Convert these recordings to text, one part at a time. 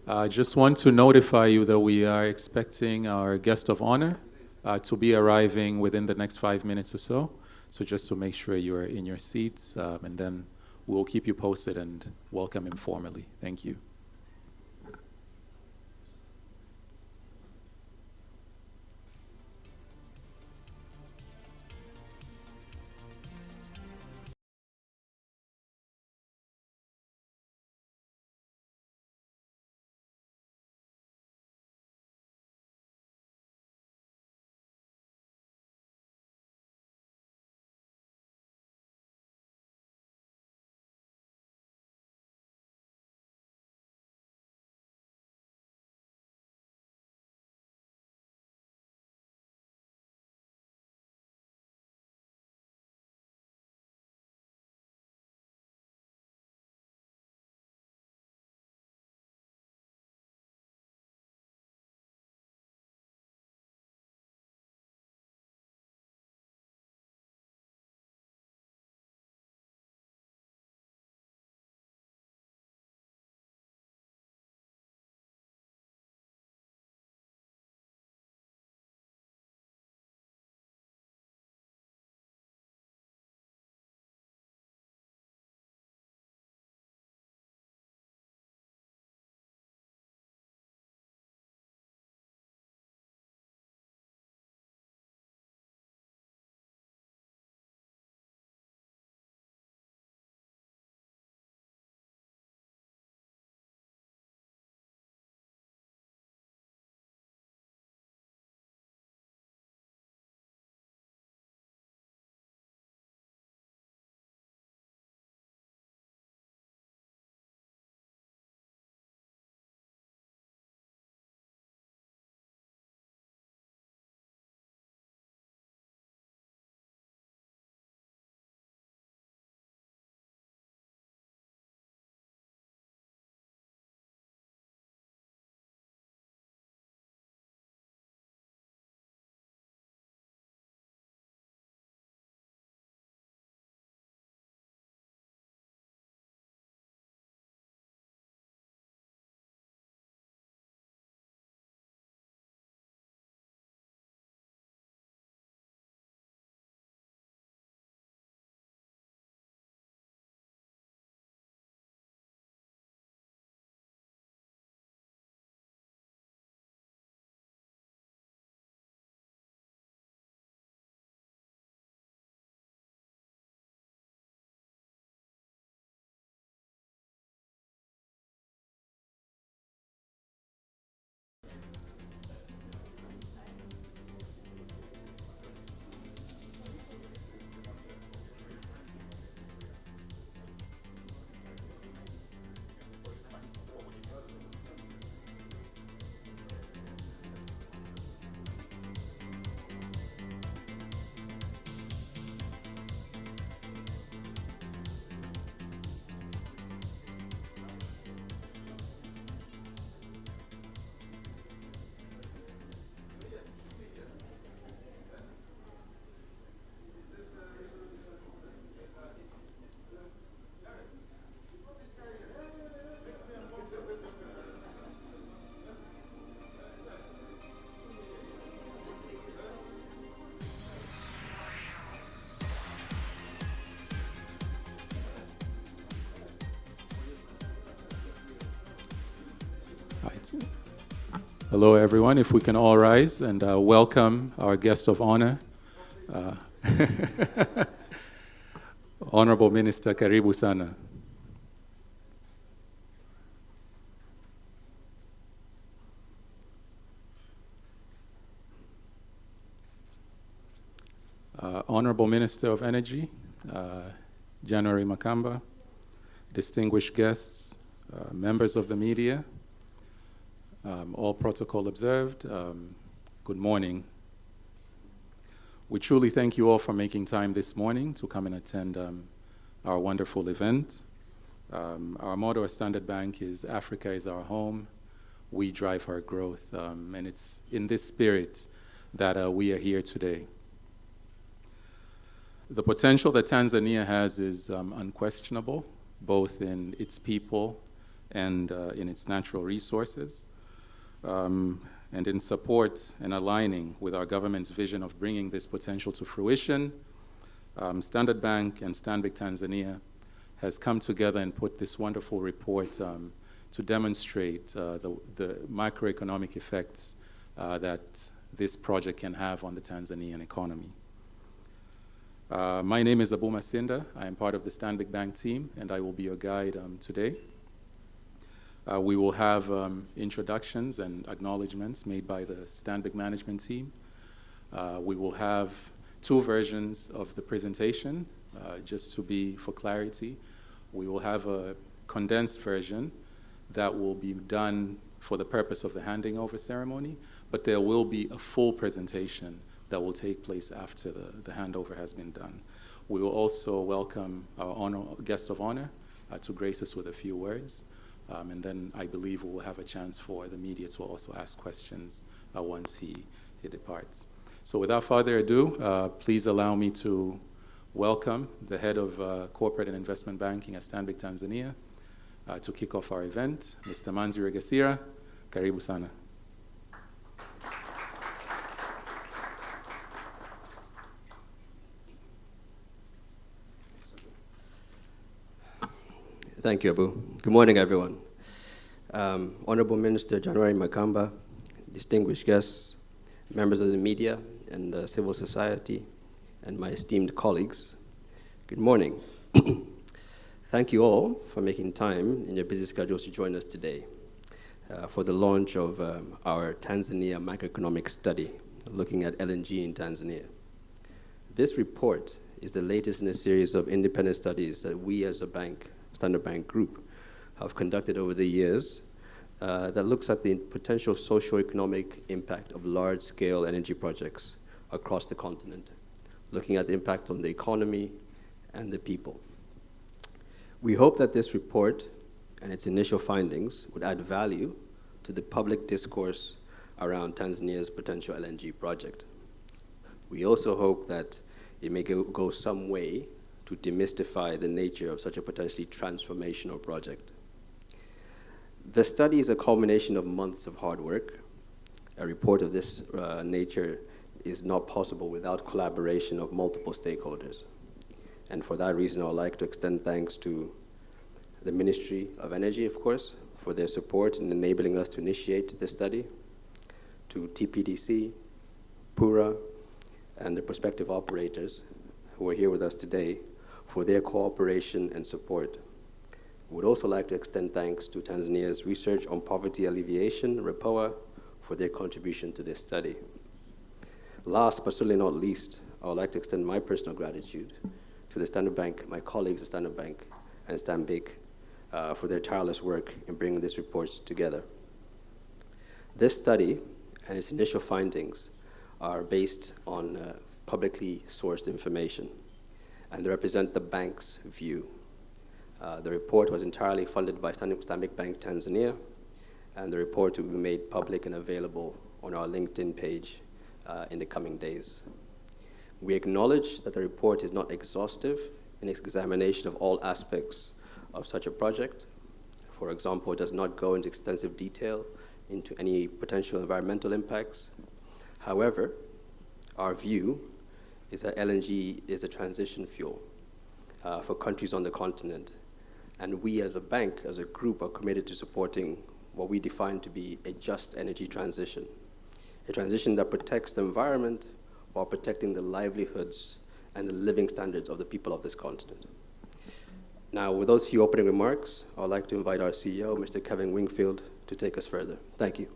I just want to notify you that we are expecting our guest of honor to be arriving within the next 5 minutes or so. So just to make sure you are in your seats, and then we'll keep you posted and welcome him formally. Thank you. Right. Hello, everyone. If we can all rise and welcome our guest of honor, uh, Honorable Minister Karibu Sana. Honorable Minister of Energy, January Makamba, distinguished guests, members of the media, all protocol observed, good morning. We truly thank you all for making time this morning to come and attend our wonderful event. Our motto at Standard Bank is Africa is our home, we drive our growth, and it's in this spirit that we are here today. The potential that Tanzania has is unquestionable, both in its people and in its natural resources. And in support and aligning with our government's vision of bringing this potential to fruition, Standard Bank and Stanbic Tanzania has come together and put this wonderful report to demonstrate the macroeconomic effects that this project can have on the Tanzanian economy. My name is Abu Masinda. I am part of the Stanbic Bank team, and I will be your guide today. We will have introductions and acknowledgements made by the Stanbic management team. We will have two versions of the presentation, just to be for clarity. We will have a condensed version that will be done for the purpose of the handing over ceremony, but there will be a full presentation that will take place after the handover has been done. We will also welcome our guest of honor to grace us with a few words. And then I believe we will have a chance for the media to also ask questions once he departs. So without further ado, please allow me to welcome the head of corporate and investment banking at Stanbic Tanzania to kick off our event, Mr. Manzi Regasira. Karibu sana. Thank you, Abu. Good morning, everyone. Honorable Minister January Makamba, distinguished guests, members of the media and civil society, and my esteemed colleagues, good morning. Thank you all for making time in your busy schedules to join us today for the launch of our Tanzania macroeconomic study looking at LNG in Tanzania. This report is the latest in a series of independent studies that we as a bank, Standard Bank Group, have conducted over the years that looks at the potential socio-economic impact of large-scale energy projects across the continent, looking at the impact on the economy and the people. We hope that this report and its initial findings would add value to the public discourse around Tanzania's potential LNG project. We also hope that it may go some way to demystify the nature of such a potentially transformational project. The study is a culmination of months of hard work. A report of this nature is not possible without collaboration of multiple stakeholders. And for that reason, I would like to extend thanks to the Ministry of Energy, of course, for their support in enabling us to initiate this study, to TPDC, PURA, and the prospective operators who are here with us today for their cooperation and support. We would also like to extend thanks to Tanzania's Research on Poverty Alleviation, REPOA, for their contribution to this study. Last but certainly not least, I would like to extend my personal gratitude to the Standard Bank, my colleagues at Standard Bank and Stanbic, for their tireless work in bringing this report together. This study and its initial findings are based on publicly sourced information, and they represent the bank's view. The report was entirely funded by Stanbic Bank Tanzania, and the report will be made public and available on our LinkedIn page in the coming days. We acknowledge that the report is not exhaustive in its examination of all aspects of such a project. For example, it does not go into extensive detail into any potential environmental impacts. However, our view is that LNG is a transition fuel for countries on the continent. And we as a bank, as a group, are committed to supporting what we define to be a just energy transition, a transition that protects the environment while protecting the livelihoods and the living standards of the people of this continent. Now, with those few opening remarks, I would like to invite our CEO, Mr. Kevin Wingfield, to take us further. Thank you.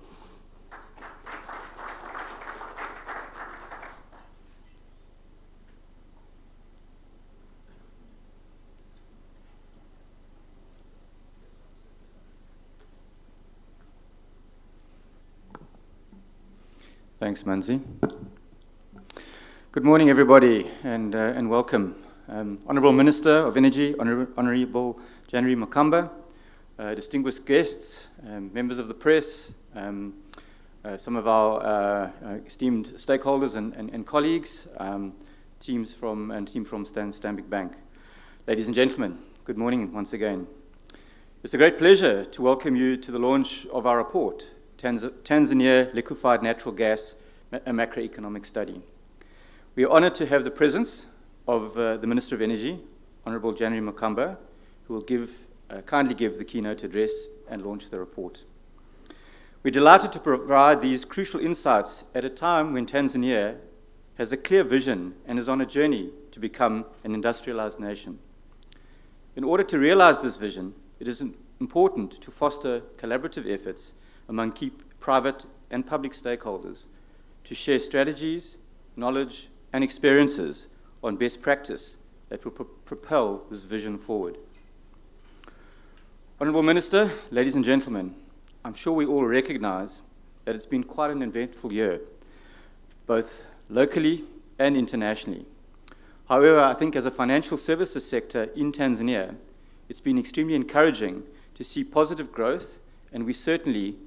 Thanks, Manzi. Good morning, everybody, and welcome. Honourable Minister of Energy, Honourable January Makamba, distinguished guests, members of the press, some of our esteemed stakeholders and colleagues, team from Stanbic Bank. Ladies and gentlemen, good morning once again. It's a great pleasure to welcome you to the launch of our report, Tanzania Liquefied Natural Gas, a Macroeconomic Study. We are honored to have the presence of the Minister of Energy, Honorable January Makamba, who will kindly give the keynote address and launch the report. We're delighted to provide these crucial insights at a time when Tanzania has a clear vision and is on a journey to become an industrialized nation. In order to realize this vision, it is important to foster collaborative efforts among key private and public stakeholders to share strategies, knowledge, and experiences on best practice that will propel this vision forward. Honourable Minister, ladies and gentlemen, I'm sure we all recognize that it's been quite an eventful year, both locally and internationally. However, I think as a financial services sector in Tanzania, it's been extremely encouraging to see positive growth, and we certainly,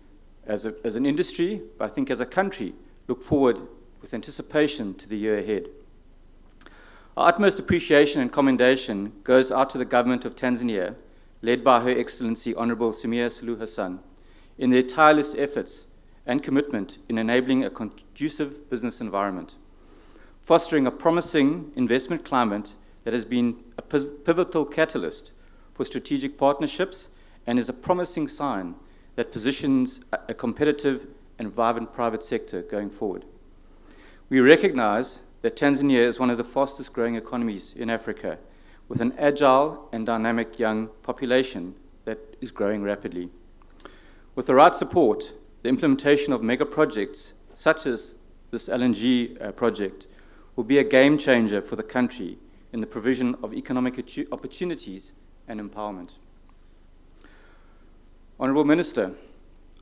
as an industry, but I think as a country, look forward with anticipation to the year ahead. Our utmost appreciation and commendation goes out to the government of Tanzania, led by Her Excellency Honourable Samia Suluhu Hassan, in their tireless efforts and commitment in enabling a conducive business environment, fostering a promising investment climate that has been a pivotal catalyst for strategic partnerships and is a promising sign that positions a competitive and vibrant private sector going forward. We recognize that Tanzania is one of the fastest growing economies in Africa, with an agile and dynamic young population that is growing rapidly. With the right support, the implementation of mega projects such as this LNG project will be a game changer for the country in the provision of economic opportunities and empowerment. Honourable Minister,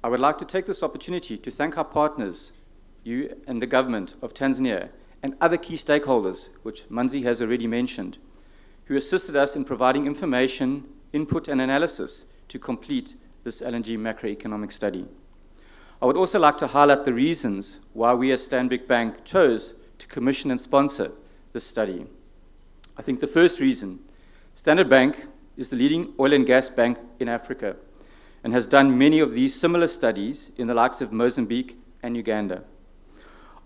I would like to take this opportunity to thank our partners, you and the government of Tanzania, and other key stakeholders, which Manzi has already mentioned, who assisted us in providing information, input, and analysis to complete this LNG macroeconomic study. I would also like to highlight the reasons why we as Stanbic Bank chose to commission and sponsor this study. I think the first reason, Standard Bank is the leading oil and gas bank in Africa and has done many of these similar studies in the likes of Mozambique and Uganda.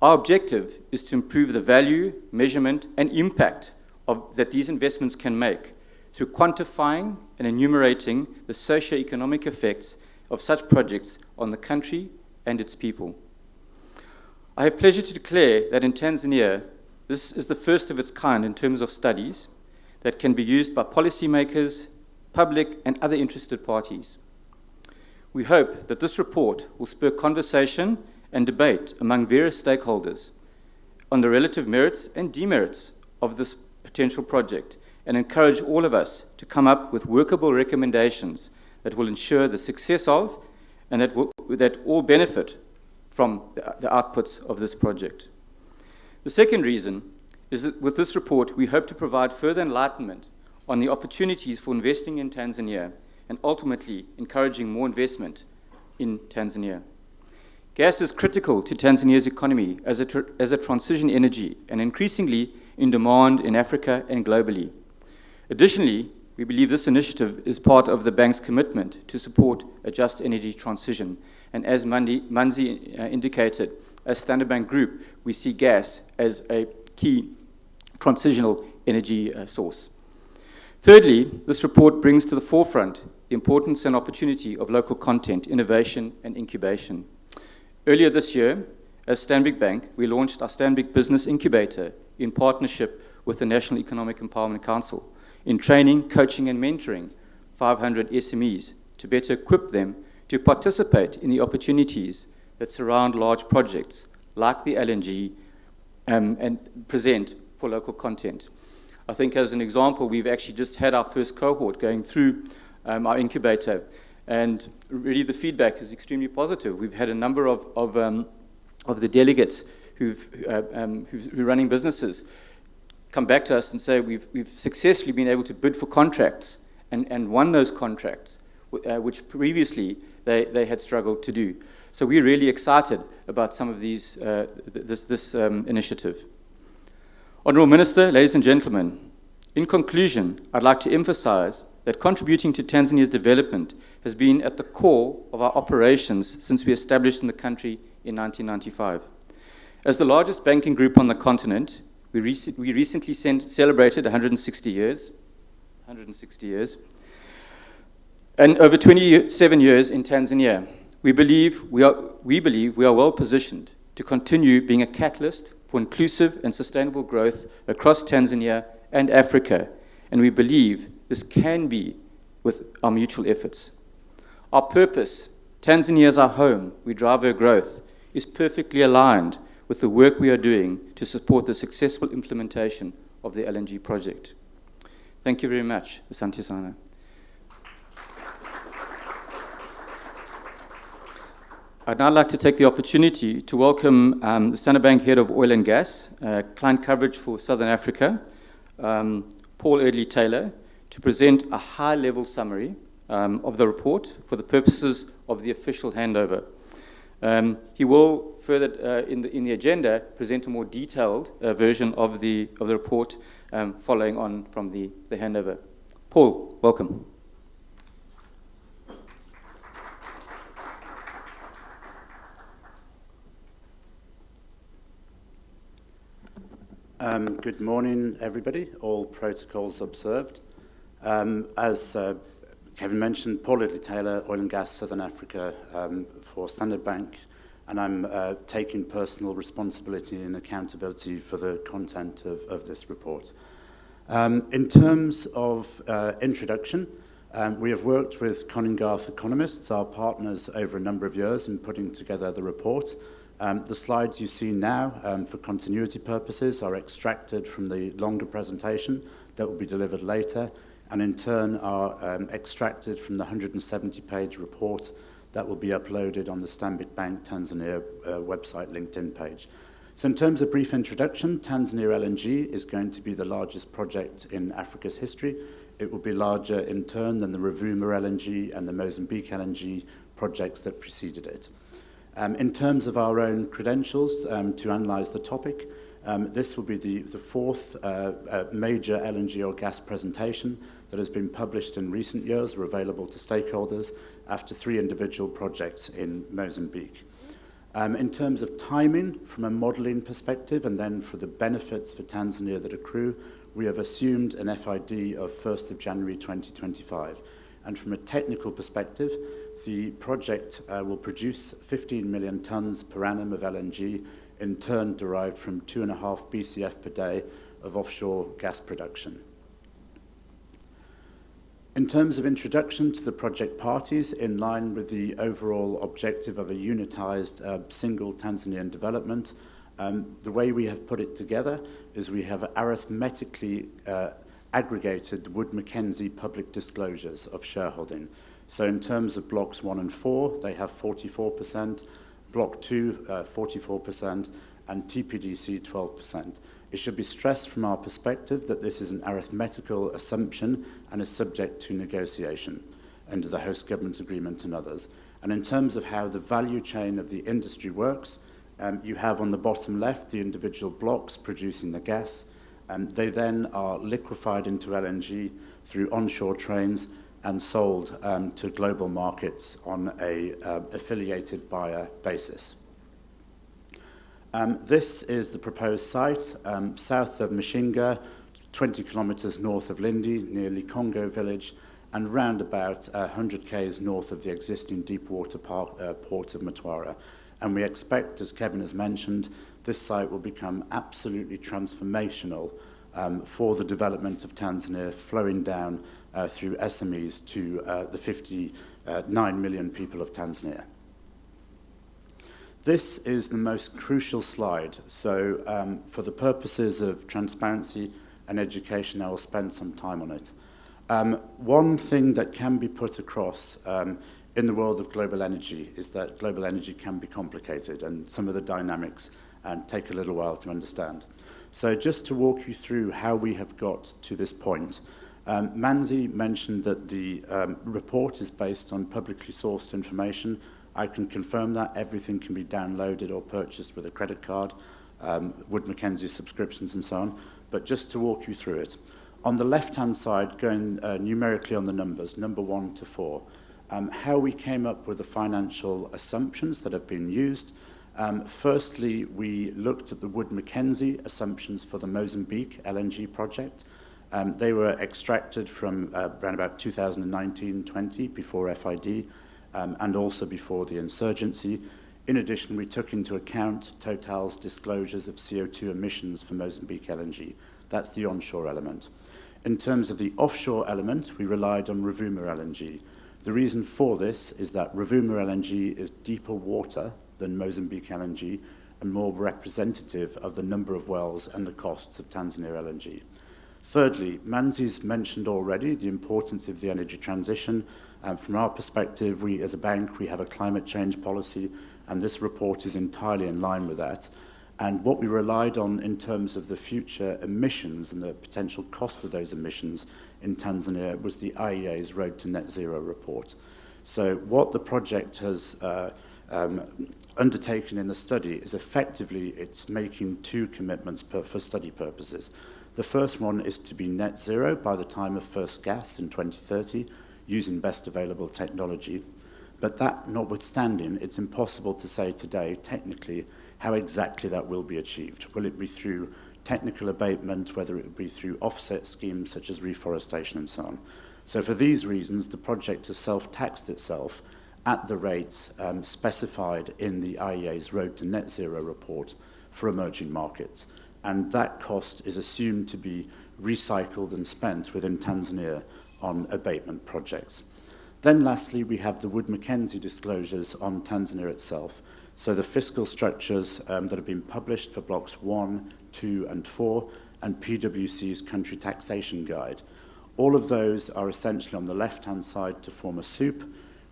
Our objective is to improve the value, measurement, and impact that these investments can make through quantifying and enumerating the socio-economic effects of such projects on the country and its people. I have pleasure to declare that in Tanzania, this is the first of its kind in terms of studies that can be used by policymakers, public, and other interested parties. We hope that this report will spur conversation and debate among various stakeholders on the relative merits and demerits of this potential project, and encourage all of us to come up with workable recommendations that will ensure the success of and that all benefit from the outputs of this project. The second reason is that with this report, we hope to provide further enlightenment on the opportunities for investing in Tanzania and ultimately encouraging more investment in Tanzania. Gas is critical to Tanzania's economy as a transition energy and increasingly in demand in Africa and globally. Additionally, we believe this initiative is part of the bank's commitment to support a just energy transition. And as Manzi indicated, as Standard Bank Group, we see gas as a key transitional energy source. Thirdly, this report brings to the forefront the importance and opportunity of local content, innovation, and incubation. Earlier this year, as Stanbic Bank, we launched our Stanbic Business Incubator in partnership with the National Economic Empowerment Council in training, coaching, and mentoring 500 SMEs to better equip them to participate in the opportunities that surround large projects like the LNG and present for local content. I think as an example, we've actually just had our first cohort going through our incubator, and really the feedback is extremely positive. We've had a number of the delegates who are running businesses come back to us and say we've successfully been able to bid for contracts and won those contracts, which previously they had struggled to do. So we're really excited about some of these this initiative. Honourable Minister, ladies and gentlemen, in conclusion, I'd like to emphasize that contributing to Tanzania's development has been at the core of our operations since we established in the country in 1995. As the largest banking group on the continent, we recently celebrated 160 years, and over 27 years in Tanzania. We believe we are well positioned to continue being a catalyst for inclusive and sustainable growth across Tanzania and Africa, and we believe this can be with our mutual efforts. Our purpose, Tanzania is our home, we drive our growth, is perfectly aligned with the work we are doing to support the successful implementation of the LNG project. Thank you very much. Asante sana. I'd now like to take the opportunity to welcome the Standard Bank Head of Oil and Gas, Client Coverage for Southern Africa, Paul Eardley-Taylor, to present a high-level summary of the report for the purposes of the official handover. He will further, in the agenda, present a more detailed version of the report following on from the handover. Paul, welcome. Good morning, everybody. All protocols observed. As Kevin mentioned, Paul Eardley-Taylor, Oil and Gas Southern Africa for Standard Bank, and I'm taking personal responsibility and accountability for the content of this report. In terms of introduction, we have worked with Conningarth Economists, our partners, over a number of years in putting together the report. The slides you see now, for continuity purposes, are extracted from the longer presentation that will be delivered later, and in turn are extracted from the 170-page report that will be uploaded on the Stanbic Bank Tanzania website LinkedIn page. So in terms of brief introduction, Tanzania LNG is going to be the largest project in Africa's history. It will be larger in turn than the Rovuma LNG and the Mozambique LNG projects that preceded it. In terms of our own credentials to analyse the topic, this will be the fourth major LNG or gas presentation that has been published in recent years or available to stakeholders after 3 individual projects in Mozambique. In terms of timing, from a modelling perspective, and then for the benefits for Tanzania that accrue, we have assumed an FID of 1st of January 2025. And from a technical perspective, the project will produce 15 million tonnes per annum of LNG, in turn derived from 2.5 BCF per day of offshore gas production. In terms of introduction to the project parties, in line with the overall objective of a unitised single Tanzanian development, the way we have put it together is we have arithmetically aggregated Wood Mackenzie public disclosures of shareholding. So in terms of blocks 1 and 4, they have 44%, block 2, 44%, and TPDC 12%. It should be stressed from our perspective that this is an arithmetical assumption and is subject to negotiation under the host government agreement and others. And in terms of how the value chain of the industry works, you have on the bottom left the individual blocks producing the gas. They then are liquefied into LNG through onshore trains and sold to global markets on a affiliated buyer basis. This is the proposed site, south of Mashinga, 20 kilometres north of Lindi, near Congo village, and round about 100 k's north of the existing deepwater port of Mtwara. And we expect, as Kevin has mentioned, this site will become absolutely transformational for the development of Tanzania, flowing down through SMEs to the 59 million people of Tanzania. This is the most crucial slide. So for the purposes of transparency and education, I will spend some time on it. One thing that can be put across in the world of global energy is that global energy can be complicated, and some of the dynamics take a little while to understand. So just to walk you through how we have got to this point, Manzi mentioned that the report is based on publicly sourced information. I can confirm that everything can be downloaded or purchased with a credit card, Wood Mackenzie subscriptions and so on. But just to walk you through it, On the left-hand side, going numerically on the numbers, number 1 to 4, how we came up with the financial assumptions that have been used. Firstly, we looked at the Wood Mackenzie assumptions for the Mozambique LNG project. They were extracted from around about 2019-20, before FID, and also before the insurgency. In addition, we took into account Total's disclosures of CO2 emissions for Mozambique LNG. That's the onshore element. In terms of the offshore element, we relied on Rovuma LNG. The reason for this is that Rovuma LNG is deeper water than Mozambique LNG and more representative of the number of wells and the costs of Tanzania LNG. Thirdly, Manzi's mentioned already the importance of the energy transition. From our perspective, we as a bank, we have a climate change policy, and this report is entirely in line with that. And what we relied on in terms of the future emissions and the potential cost of those emissions in Tanzania was the IEA's Road to Net Zero report. So what the project has undertaken in the study is effectively it's making 2 commitments for study purposes. The first one is to be net zero by the time of first gas in 2030 using best available technology. But that notwithstanding, it's impossible to say today, technically, how exactly that will be achieved. Will it be through technical abatement, whether it will be through offset schemes such as reforestation and so on? So for these reasons, the project has self-taxed itself at the rates specified in the IEA's Road to Net Zero report for emerging markets. And that cost is assumed to be recycled and spent within Tanzania on abatement projects. Then lastly, we have the Wood Mackenzie disclosures on Tanzania itself. So the fiscal structures that have been published for blocks 1, 2, and 4, and PwC's country taxation guide. All of those are essentially on the left-hand side to form a soup.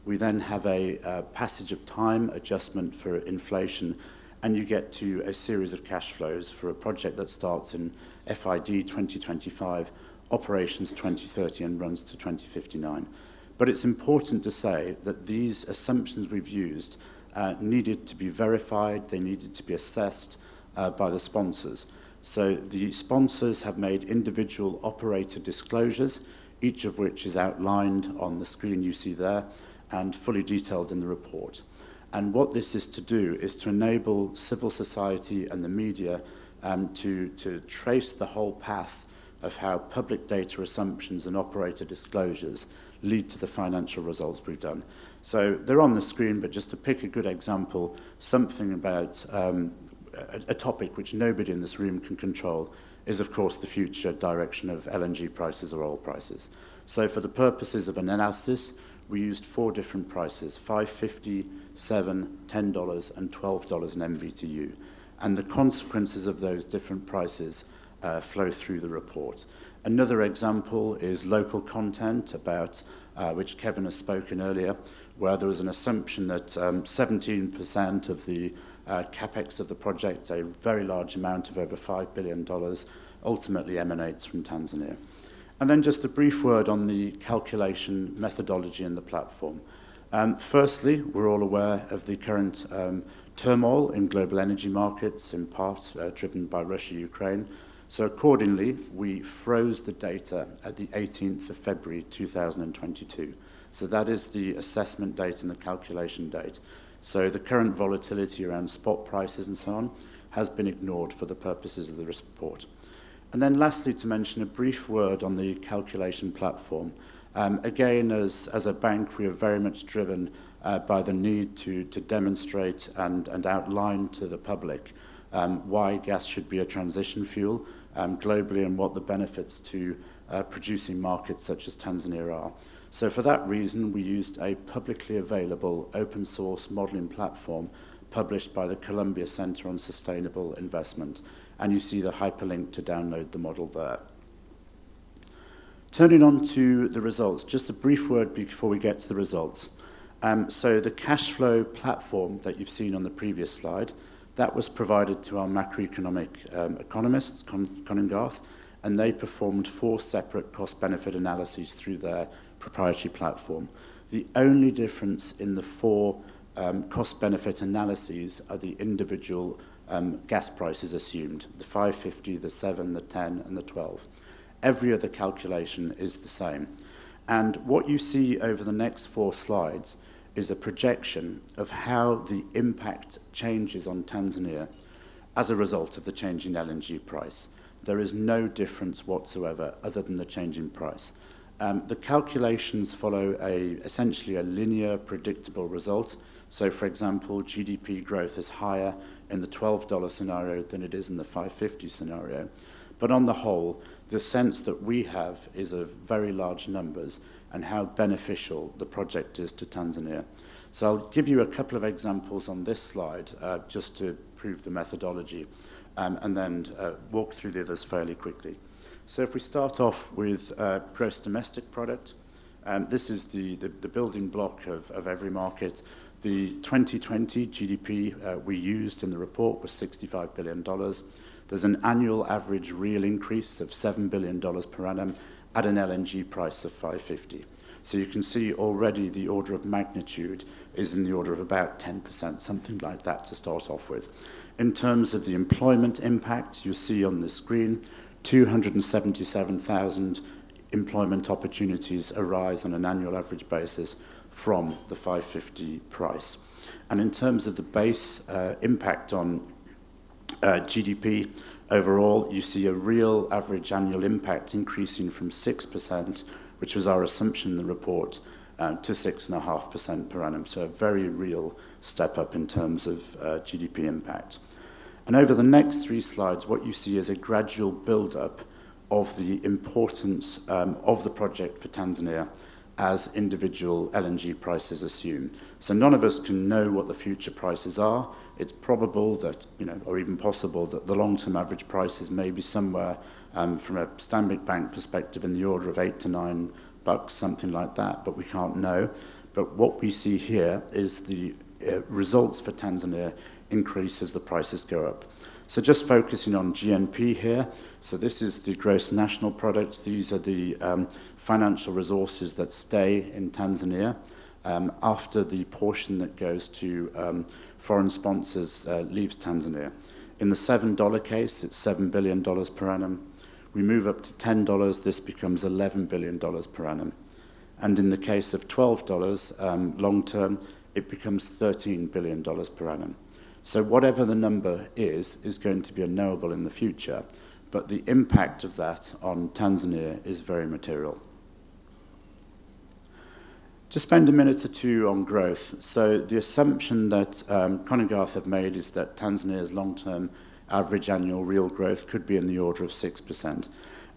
We then have a passage of time adjustment for inflation, and you get to a series of cash flows for a project that starts in FID 2025, operations 2030, and runs to 2059. But it's important to say that these assumptions we've used needed to be verified, they needed to be assessed by the sponsors. So the sponsors have made individual operator disclosures, each of which is outlined on the screen you see there and fully detailed in the report. And what this is to do is to enable civil society and the media to trace the whole path of how public data assumptions and operator disclosures lead to the financial results we've done. So they're on the screen, but just to pick a good example, something about a topic which nobody in this room can control is, of course, the future direction of LNG prices or oil prices. So for the purposes of an analysis, we used 4 different prices, $5.50, $7, $10, and $12 an MBTU. And the consequences of those different prices flow through the report. Another example is local content, about which Kevin has spoken earlier, where there was an assumption that 17% of the capex of the project, a very large amount of over $5 billion, ultimately emanates from Tanzania. And then just a brief word on the calculation methodology in the platform. Firstly, we're all aware of the current turmoil in global energy markets, in part driven by Russia-Ukraine. So accordingly, we froze the data at the 18th of February 2022. So that is the assessment date and the calculation date. So the current volatility around spot prices and so on has been ignored for the purposes of the report. And then lastly, to mention a brief word on the calculation platform. Again, as a bank, we are very much driven by the need to demonstrate and outline to the public why gas should be a transition fuel globally and what the benefits to producing markets such as Tanzania are. So for that reason, we used a publicly available open source modeling platform published by the Columbia Center on Sustainable Investment. And you see the hyperlink to download the model there. Turning on to the results, just a brief word before we get to the results. So the cash flow platform that you've seen on the previous slide, that was provided to our macroeconomic economists, Con Garth, and they performed 4 separate cost-benefit analyses through their proprietary platform. The only difference in the 4 cost-benefit analyses are the individual gas prices assumed, the 5.50, the 7, the 10, and the 12. Every other calculation is the same. And what you see over the next 4 slides is a projection of how the impact changes on Tanzania as a result of the change in LNG price. There is no difference whatsoever other than the change in price. The calculations follow essentially a linear, predictable result. So, for example, GDP growth is higher in the $12 scenario than it is in the $5.50 scenario. But on the whole, the sense that we have is of very large numbers and how beneficial the project is to Tanzania. So I'll give you a couple of examples on this slide just to prove the methodology and then walk through the others fairly quickly. So if we start off with gross domestic product, this is the building block of every market. The 2020 GDP we used in the report was $65 billion. There's an annual average real increase of $7 billion per annum at an LNG price of $5.50. So you can see already the order of magnitude is in the order of about 10%, something like that to start off with. In terms of the employment impact, you see on the screen 277,000 employment opportunities arise on an annual average basis from the $5.50 price. And in terms of the base impact on GDP, overall, you see a real average annual impact increasing from 6%, which was our assumption in the report, to 6.5% per annum. So a very real step up in terms of GDP impact. And over the next 3 slides, what you see is a gradual build-up of the importance of the project for Tanzania as individual LNG prices assume. So none of us can know what the future prices are. It's probable that, or even possible that the long-term average prices may be somewhere from a Stanbic Bank perspective in the order of $8 to $9, something like that, but we can't know. But what we see here is the results for Tanzania increase as the prices go up. So just focusing on GNP here, so this is the gross national product. These are the financial resources that stay in Tanzania after the portion that goes to foreign sponsors leaves Tanzania. In the $7 case, it's $7 billion per annum. We move up to $10, this becomes $11 billion per annum. And in the case of $12 long term, it becomes $13 billion per annum. So whatever the number is going to be unknowable in the future, but the impact of that on Tanzania is very material. Just spend a minute or two on growth. So the assumption that Conagarth have made is that Tanzania's long-term average annual real growth could be in the order of 6%.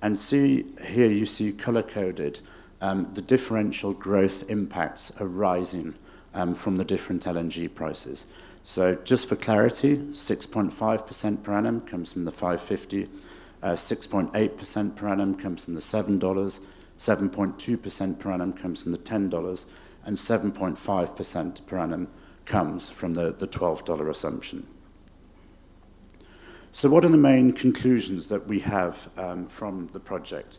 And see here you see color-coded the differential growth impacts arising from the different LNG prices. So just for clarity, 6.5% per annum comes from the $5.50, 6.8% per annum comes from the $7, 7.2% per annum comes from the $10, and 7.5% per annum comes from the $12 assumption. So what are the main conclusions that we have from the project?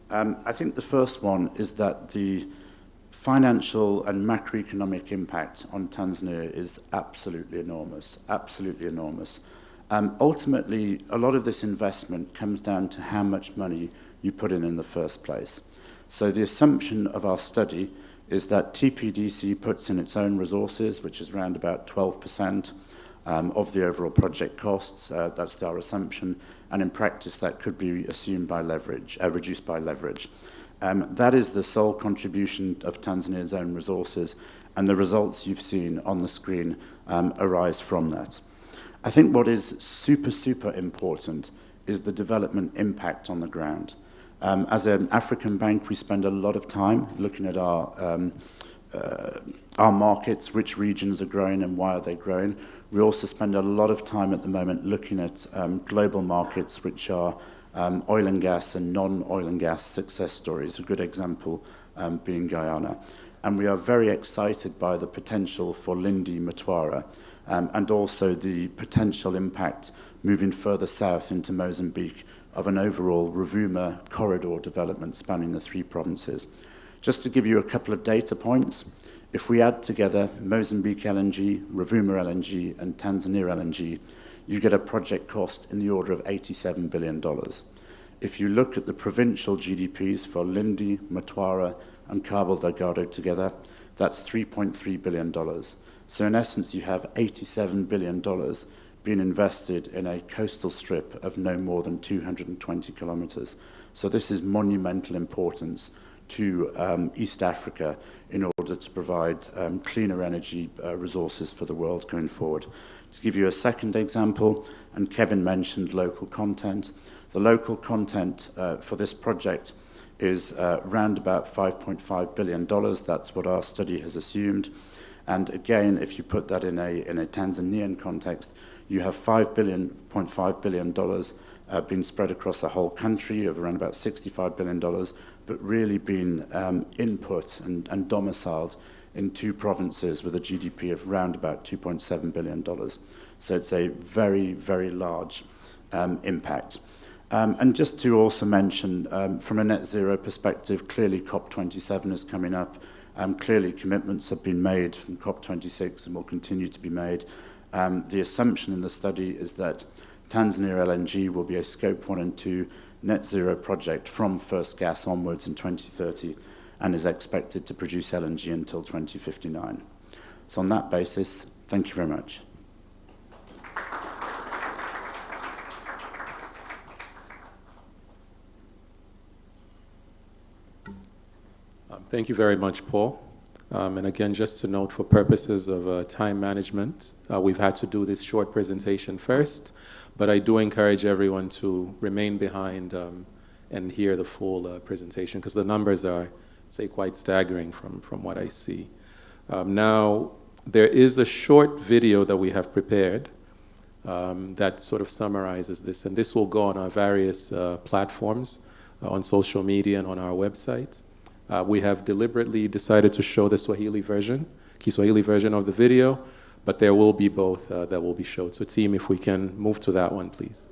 I think the first one is that the financial and macroeconomic impact on Tanzania is absolutely enormous, absolutely enormous. Ultimately, a lot of this investment comes down to how much money you put in the first place. So the assumption of our study is that TPDC puts in its own resources, which is around about 12% of the overall project costs. That's our assumption. And in practice, that could be assumed by leverage, reduced by leverage. That is the sole contribution of Tanzania's own resources, and the results you've seen on the screen arise from that. I think what is super, super important is the development impact on the ground. As an African bank, we spend a lot of time looking at our markets, which regions are growing and why are they growing. We also spend a lot of time at the moment looking at global markets, which are oil and gas and non-oil and gas success stories, a good example being Guyana. And we are very excited by the potential for Lindi Mtwara and also the potential impact moving further south into Mozambique of an overall Rovuma corridor development spanning the 3 provinces. Just to give you a couple of data points, if we add together Mozambique LNG, Rovuma LNG, and Tanzania LNG, you get a project cost in the order of $87 billion. if you look at the provincial GDPs for Lindi, Mtwara, and Cabo Delgado together, that's $3.3 billion. So in essence, you have $87 billion being invested in a coastal strip of no more than 220 kilometers. So this is monumental importance to East Africa in order to provide cleaner energy resources for the world going forward. To give you a second example, and Kevin mentioned local content, the local content for this project is around about $5.5 billion. That's what our study has assumed. And again, if you put that in a Tanzanian context, you have $5.5 billion being spread across the whole country of around about $65 billion, but really being input and domiciled in 2 provinces with a GDP of around about $2.7 billion. So it's a very, very large impact. And just to also mention, from a net zero perspective, clearly COP27 is coming up. Clearly commitments have been made from COP26 and will continue to be made. The assumption in the study is that Tanzania LNG will be a Scope 1 and 2 net zero project from first gas onwards in 2030 and is expected to produce LNG until 2059. So on that basis, thank you very much. Thank you very much, Paul. And again, just to note, for purposes of time management, we've had to do this short presentation first, but I do encourage everyone to remain behind and hear the full presentation, because the numbers are, say, quite staggering from what I see. Now, there is a short video that we have prepared that sort of summarizes this, and this will go on our various platforms, on social media and on our website. We have deliberately decided to show the Kiswahili version of the video, but there will be both that will be showed. So team, if we can move to that one, please.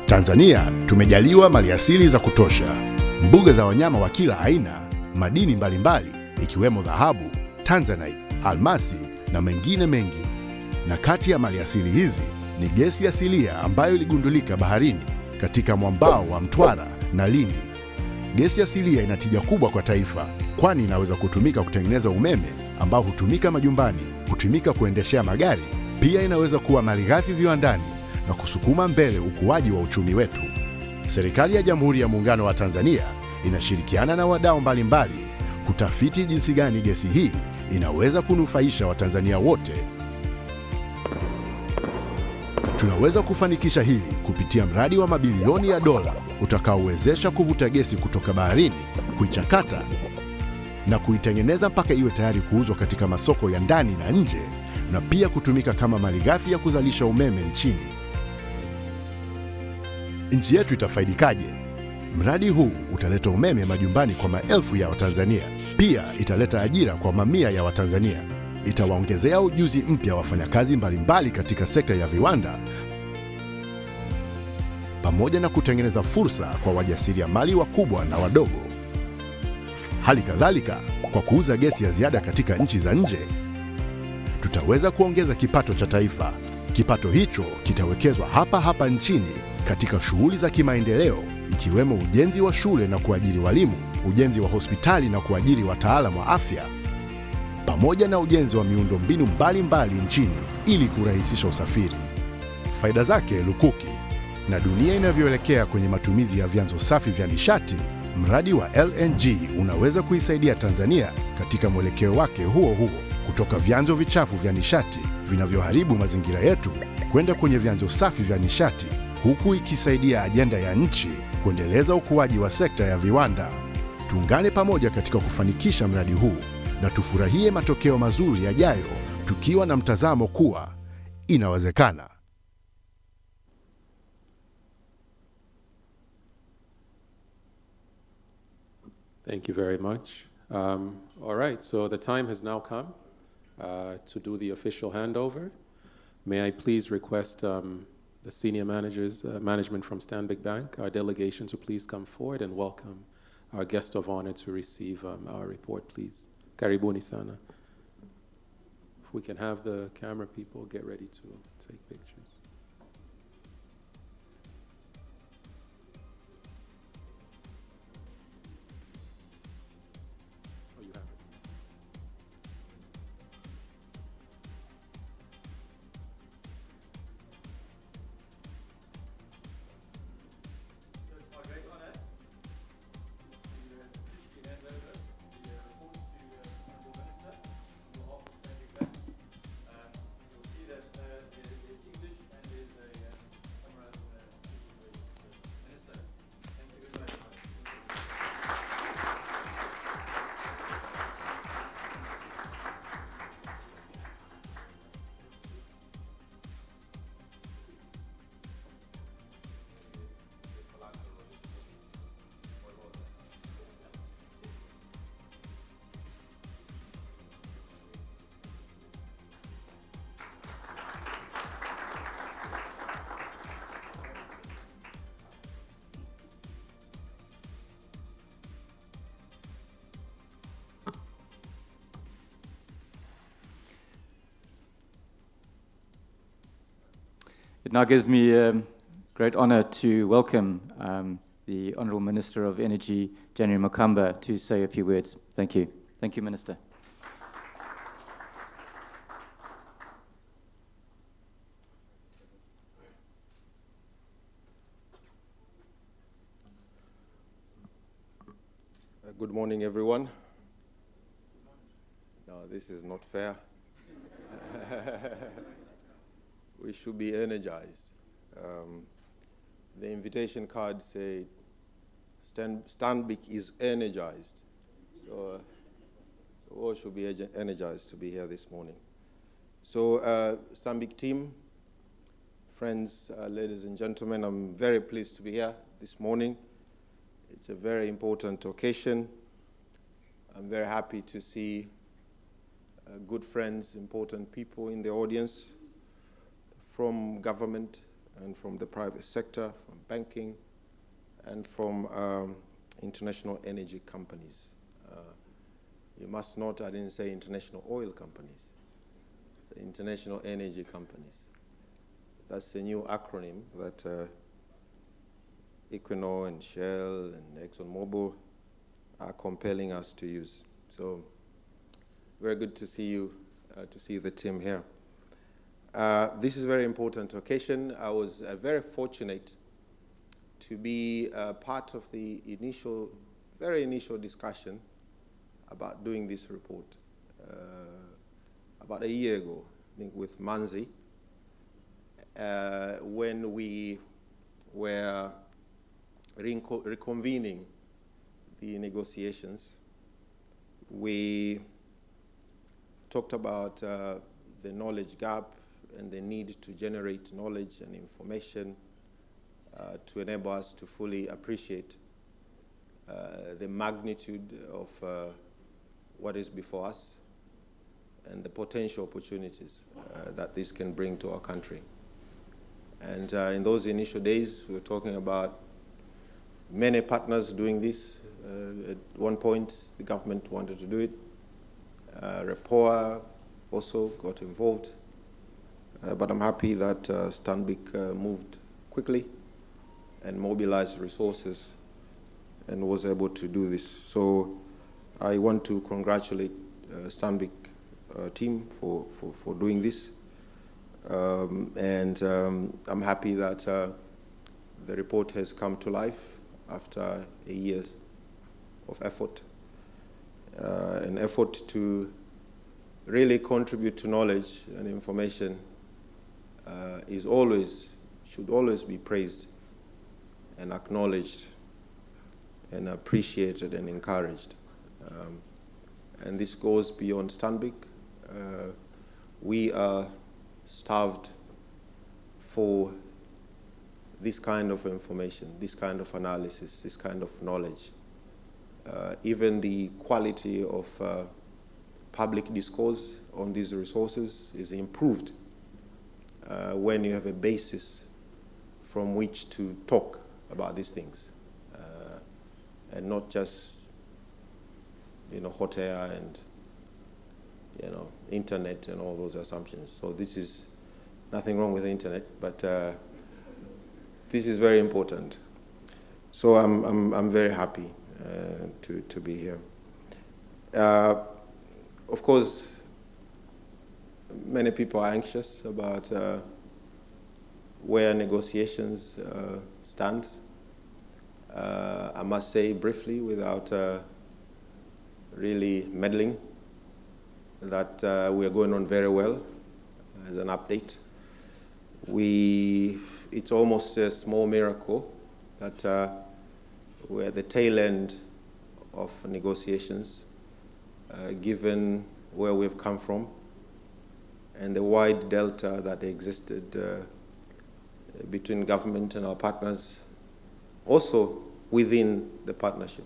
Tanzania tumejaliwa maliasili za kutosha, mbuga za wanyama wa kila aina, madini mbalimbali ikiwemo dhahabu, tanzanite, almasi na mengine mengi. Na kati ya maliasili hizi ni gesi asilia ambayo iligundulika baharini katika mwambao wa Mtwara na Lindi. Gesi asilia ina tija kubwa kwa taifa, kwani inaweza kutumika kutengeneza umeme ambao hutumika majumbani, hutumika kuendeshea magari, pia inaweza kuwa malighafi viwandani na kusukuma mbele ukuaji wa uchumi wetu. Serikali ya Jamhuri ya Muungano wa Tanzania inashirikiana na wadau mbalimbali kutafiti jinsi gani gesi hii inaweza kunufaisha Watanzania wote. Tunaweza kufanikisha hili kupitia mradi wa mabilioni ya dola utakaowezesha kuvuta gesi kutoka baharini, kuichakata na kuitengeneza mpaka iwe tayari kuuzwa katika masoko ya ndani na nje, na pia kutumika kama malighafi ya kuzalisha umeme nchini. Nchi yetu itafaidikaje? Mradi huu utaleta umeme majumbani kwa maelfu ya Watanzania. Pia italeta ajira kwa mamia ya Watanzania. Itawaongezea ujuzi mpya wafanyakazi mbalimbali katika sekta ya viwanda, pamoja na kutengeneza fursa kwa wajasiriamali wakubwa na wadogo. Hali kadhalika, kwa kuuza gesi ya ziada katika nchi za nje, tutaweza kuongeza kipato cha taifa. Kipato hicho kitawekezwa hapa hapa nchini katika shughuli za kimaendeleo, ikiwemo ujenzi wa shule na kuajiri walimu, ujenzi wa hospitali na kuajiri wataalamu wa afya, pamoja na ujenzi wa miundombinu mbalimbali nchini ili kurahisisha usafiri. Faida zake lukuki, na dunia inavyoelekea kwenye matumizi ya vyanzo safi vya nishati, mradi wa LNG unaweza kuisaidia Tanzania katika mwelekeo wake huo huo, kutoka vyanzo vichafu vya nishati vinavyoharibu mazingira yetu kwenda kwenye vyanzo safi vya nishati, huku ikisaidia ajenda ya nchi kuendeleza ukuaji wa sekta ya viwanda. Tuungane pamoja katika kufanikisha mradi huu na tufurahie matokeo mazuri yajayo, tukiwa na mtazamo kuwa inawezekana. Thank you very much. All right, so the time has now come to do the official handover. May I please request the senior management from Stanbic Bank, our delegation, to please come forward and welcome our guest of honor to receive our report, please. Karibuni sana. we can have the camera people get ready to take pictures. Oh, you have it. So it's my great honor to officially hand over the report to the Honourable Minister on behalf of Standing Bank. You'll see that there's English and there's a camera in the Minister, thank you very much. It now gives me great honor to welcome the Honourable Minister of Energy, January Makamba, to say a few words. Thank you. Thank you, Minister. Good morning, everyone. No, this is not fair. We should be energized. The invitation card said, Stanbic is energized. So all should be energized to be here this morning. So Stanbic team, friends, ladies and gentlemen, I'm very pleased to be here this morning. It's a very important occasion. I'm very happy to see good friends, important people in the audience from government and from the private sector, from banking, and from international energy companies. You must note I didn't say international oil companies. It's international energy companies. That's a new acronym that Equinor and Shell and ExxonMobil are compelling us to use. So very good to see you, to see the team here. This is a very important occasion. I was very fortunate to be part of the very initial discussion about doing this report about a year ago, I think with Manzi, when we were reconvening the negotiations. We talked about the knowledge gap and the need to generate knowledge and information to enable us to fully appreciate the magnitude of what is before us and the potential opportunities that this can bring to our country. And in those initial days, we were talking about many partners doing this. At one point, the government wanted to do it. Repoa also got involved. But I'm happy that Stanbic moved quickly and mobilized resources and was able to do this. So I want to congratulate Stanbic team for doing this. And I'm happy that the report has come to life after a year of effort. An effort to really contribute to knowledge and information should always be praised and acknowledged and appreciated and encouraged. And this goes beyond Stanbic. We are starved for this kind of information, this kind of analysis, this kind of knowledge. Even the quality of public discourse on these resources is improved when you have a basis from which to talk about these things, and not just hot air internet and all those assumptions. So this is nothing wrong with the internet, but this is very important. So I'm very happy to be here. Of course, many people are anxious about where negotiations stand. I must say briefly, without really meddling, that we are going on very well. As an update, it's almost a small miracle that we're at the tail end of negotiations, given where we've come from and the wide delta that existed between government and our partners, also within the partnership.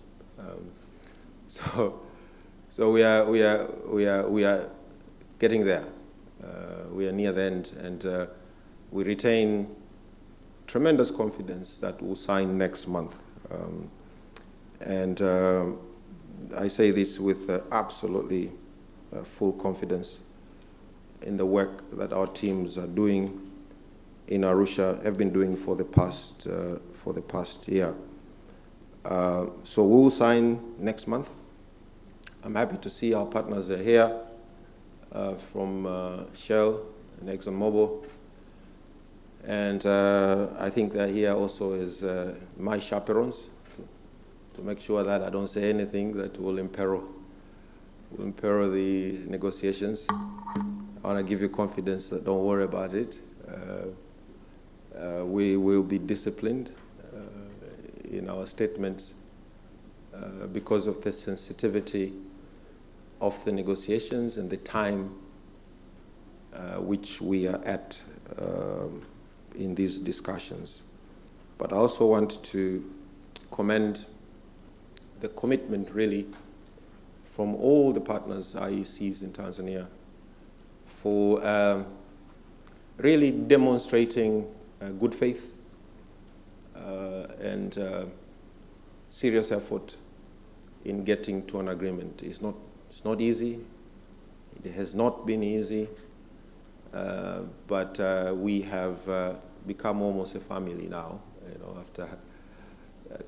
So we are getting there. We are near the end, and we retain tremendous confidence that we'll sign next month. And I say this with absolutely full confidence in the work that our teams are doing in Arusha, have been doing for the past year. So we will sign next month. I'm happy to see our partners are here from Shell and ExxonMobil. And I think they're here also as my chaperones to make sure that I don't say anything that will imperil the negotiations. I want to give you confidence that don't worry about it. We will be disciplined in our statements because of the sensitivity of the negotiations and the time which we are at in these discussions. But I also want to commend the commitment really from all the partners, IECs in Tanzania, for really demonstrating good faith and serious effort in getting to an agreement. It's not easy. It has not been easy, but we have become almost a family now. After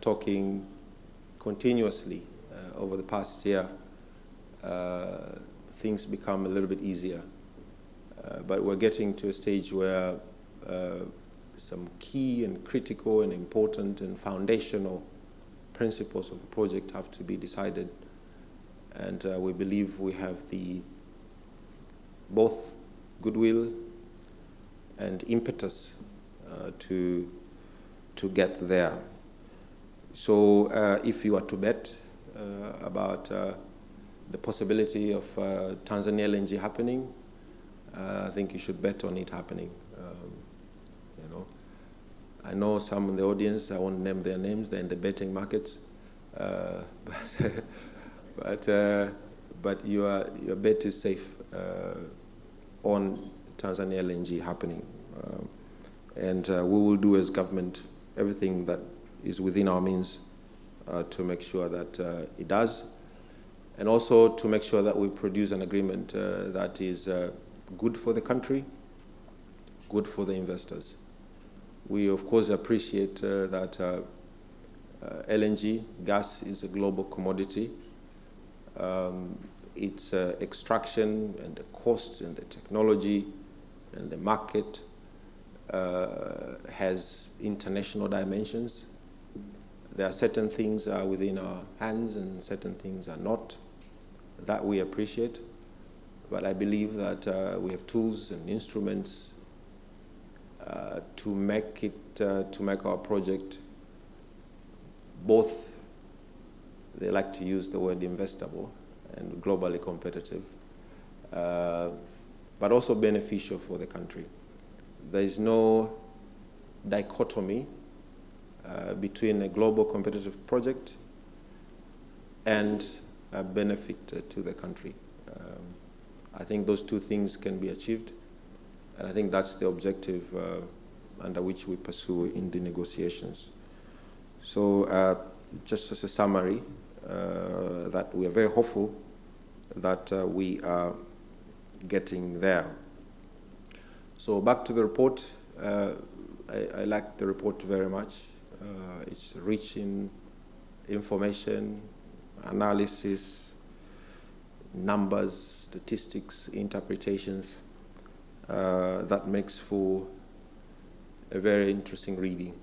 talking continuously over the past year, things become a little bit easier. But we're getting to a stage where some key and critical and important and foundational principles of the project have to be decided. And we believe we have both goodwill and impetus to get there. So if you are to bet about the possibility of Tanzania LNG happening, I think you should bet on it happening. I know some in the audience, I won't name their names, they're in the betting market, but your bet is safe on Tanzania LNG happening. And we will do as government everything that is within our means to make sure that it does, and also to make sure that we produce an agreement that is good for the country, good for the investors. We, of course, appreciate that LNG, gas, is a global commodity. Its extraction and the costs and the technology and the market has international dimensions. There are certain things are within our hands and certain things are not. That we appreciate. But I believe that we have tools and instruments to make our project both, they like to use the word investable and globally competitive, but also beneficial for the country. There is no dichotomy between a global competitive project and a benefit to the country. I think those two things can be achieved, and I think that's the objective under which we pursue in the negotiations. So just as a summary, that we are very hopeful that we are getting there. So back to the report. I like the report very much. It's rich in information, analysis, numbers, statistics, interpretations. That makes for a very interesting reading.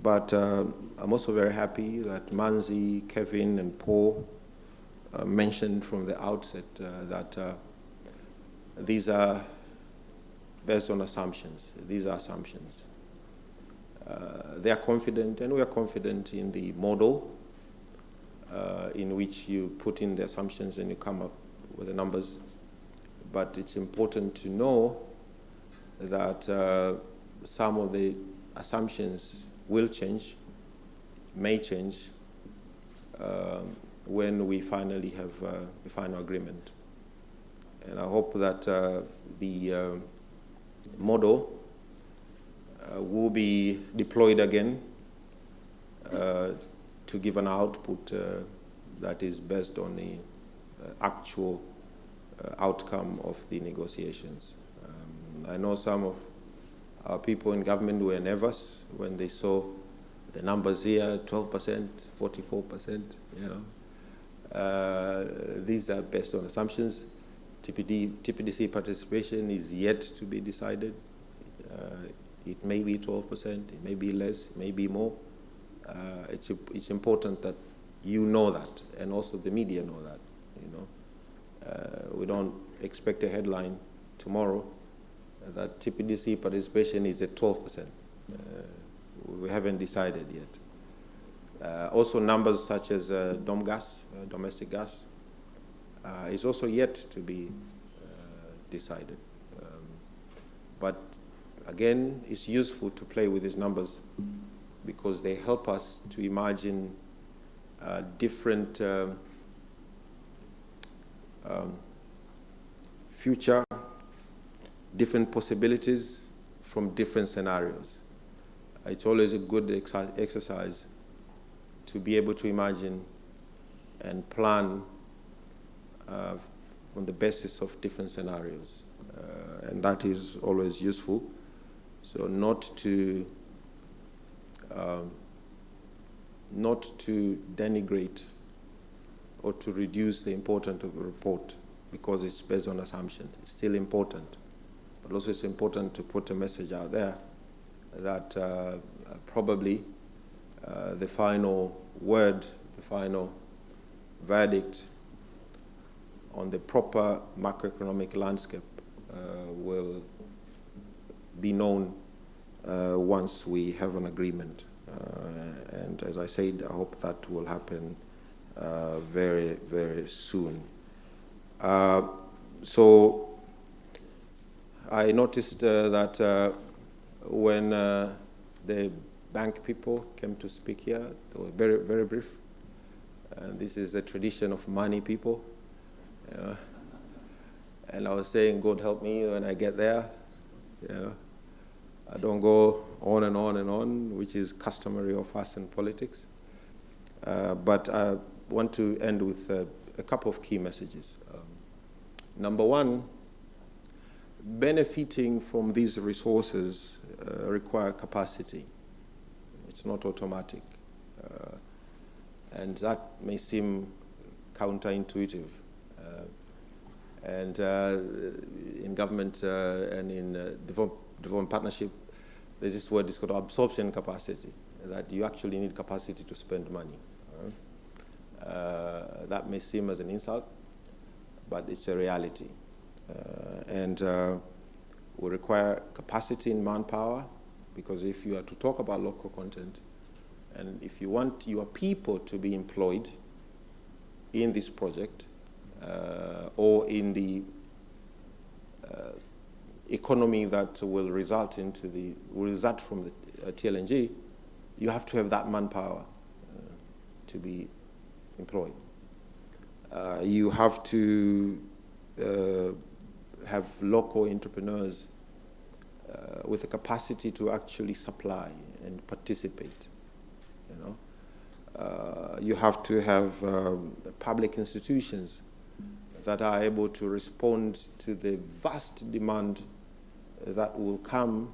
But I'm also very happy that Manzi, Kevin, and Paul mentioned from the outset that these are based on assumptions. These are assumptions. They are confident, and we are confident in the model in which you put in the assumptions and you come up with the numbers. But it's important to know that some of the assumptions will change, may change, when we finally have a final agreement. And I hope that the model will be deployed again to give an output that is based on the actual outcome of the negotiations. I know some of our people in government were nervous when they saw the numbers here, 12%, 44%, you know. These are based on assumptions. TPDC participation is yet to be decided. It may be 12%, it may be less, it may be more. It's important that you know that, and also the media know that, you know. We don't expect a headline tomorrow that TPDC participation is at 12%. We haven't decided yet. Also numbers such as DOM gas, domestic gas, is also yet to be decided. But again, it's useful to play with these numbers because they help us to imagine different future, different possibilities from different scenarios. It's always a good exercise to be able to imagine and plan on the basis of different scenarios. And that is always useful. So not to denigrate or to reduce the importance of the report because it's based on assumption. It's still important. But also it's important to put a message out there that probably the final word, the final verdict on the proper macroeconomic landscape will be known once we have an agreement. And as I said, I hope that will happen very, very soon. So I noticed that when the bank people came to speak here, they were very, very brief. And this is a tradition of money people. And I was saying, God help me when I get there. You know, I don't go on and on and on, which is customary of us in politics. But I want to end with a couple of key messages. Number one, benefiting from these resources require capacity. It's not automatic. And that may seem counterintuitive. And in government and in development partnership, there's this word is called absorption capacity, that you actually need capacity to spend money. That may seem as an insult, but it's a reality. And we require capacity in manpower, because if you are to talk about local content, and if you want your people to be employed in this project, or in the economy that will result from the TLNG, you have to have that manpower to be employed. You have to have local entrepreneurs with the capacity to actually supply and participate. You know, you have to have public institutions that are able to respond to the vast demand that will come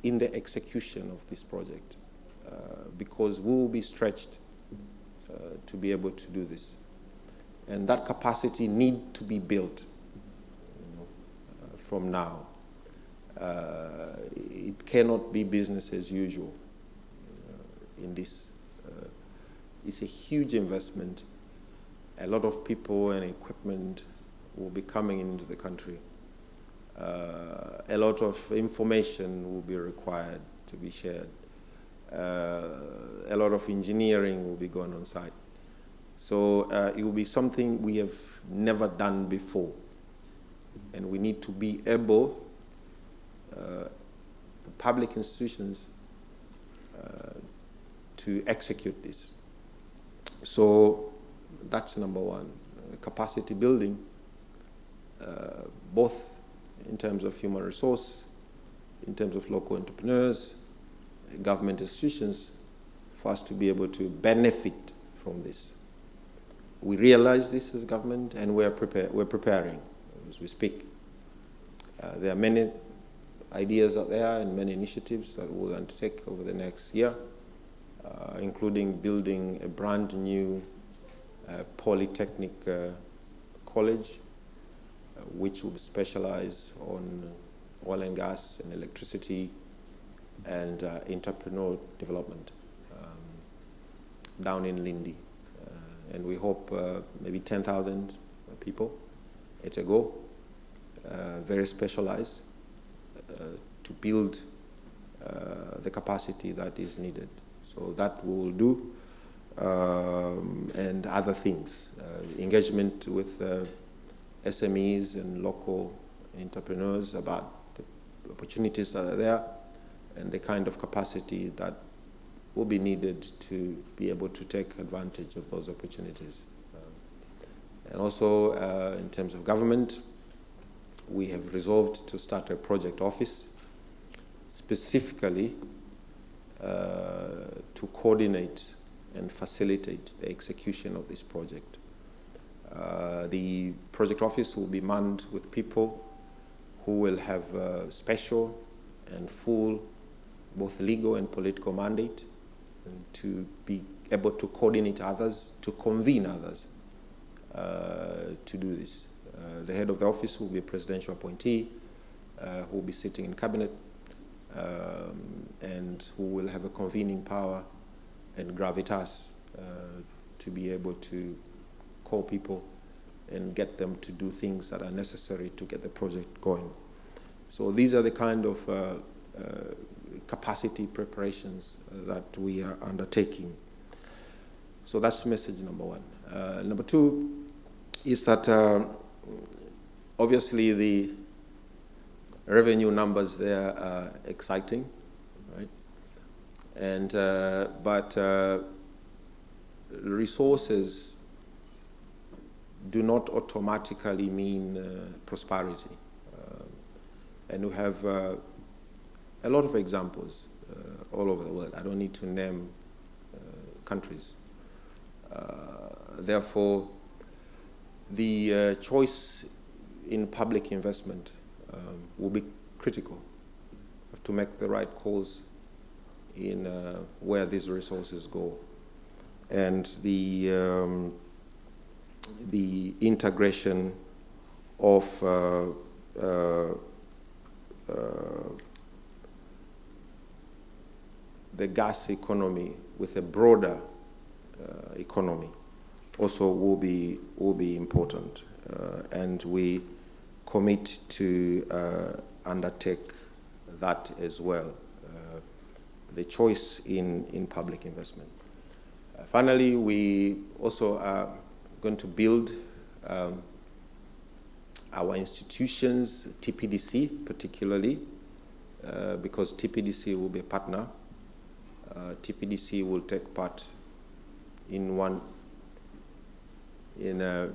in the execution of this project, because we will be stretched to be able to do this. And that capacity need to be built from now. It cannot be business as usual in this. It's a huge investment. A lot of people and equipment will be coming into the country. A lot of information will be required to be shared. A lot of engineering will be going on site. So it will be something we have never done before. And we need to be able, public institutions, to execute this. So that's number one. Capacity building, both in terms of human resource, in terms of local entrepreneurs, government institutions, for us to be able to benefit from this. We realize this as government, and we're preparing as we speak. There are many ideas out there and many initiatives that we'll undertake over the next year, including building a brand new polytechnic college, which will specialize on oil and gas and electricity and entrepreneurial development down in Lindi. And we hope maybe 10,000 people at a go, very specialized, to build the capacity that is needed. So that we will do, and other things. Engagement with SMEs and local entrepreneurs about the opportunities that are there and the kind of capacity that will be needed to be able to take advantage of those opportunities. And also, in terms of government, we have resolved to start a project office specifically to coordinate and facilitate the execution of this project. The project office will be manned with people who will have special and full, both legal and political mandate, and to be able to coordinate others, to convene others to do this. The head of the office will be a presidential appointee who will be sitting in cabinet and who will have a convening power and gravitas to be able to call people and get them to do things that are necessary to get the project going. So these are the kind of capacity preparations that we are undertaking. So that's message number one. Number two is that obviously the revenue numbers there are exciting, right? And but resources do not automatically mean prosperity. And we have a lot of examples all over the world. I don't need to name countries. Therefore, the choice in public investment will be critical. We have to make the right calls in where these resources go. And the integration of the gas economy with a broader economy also will be important, and we commit to undertake that as well. The choice in public investment. Finally, we also are going to build our institutions, TPDC particularly, because TPDC will be a partner. TPDC will take part in a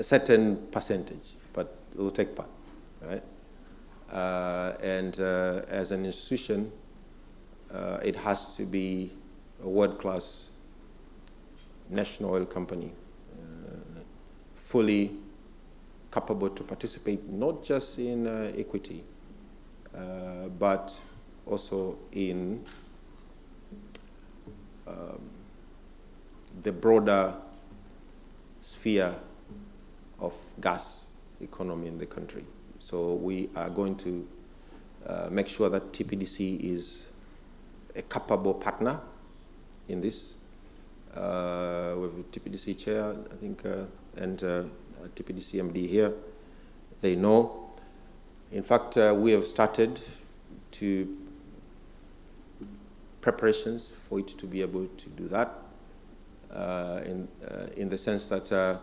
certain percentage, but it will take part, right? And as an institution, it has to be a world-class national oil company, fully capable to participate not just in equity, but also in the broader sphere of gas economy in the country. So we are going to make sure that TPDC is a capable partner in this. We have a TPDC chair, I think, and TPDC MD here. They know. In fact, we have started to preparations for it to be able to do that, in the sense that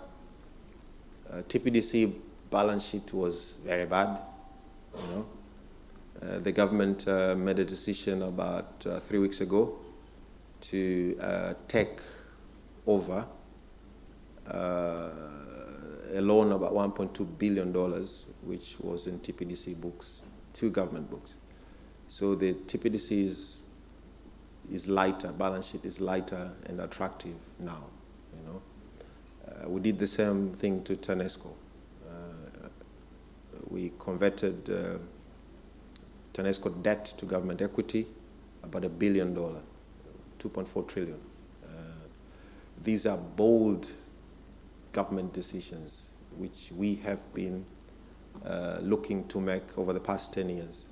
TPDC balance sheet was very bad. You know, the government made a decision about 3 weeks ago to take over a loan about $1.2 billion, which was in TPDC books, 2 government books. So the TPDC is lighter, balance sheet is lighter and attractive now. You know, we did the same thing to TANESCO. We converted TANESCO debt to government equity, about $1 billion, 2.4 trillion. These are bold government decisions which we have been looking to make over the past 10 years.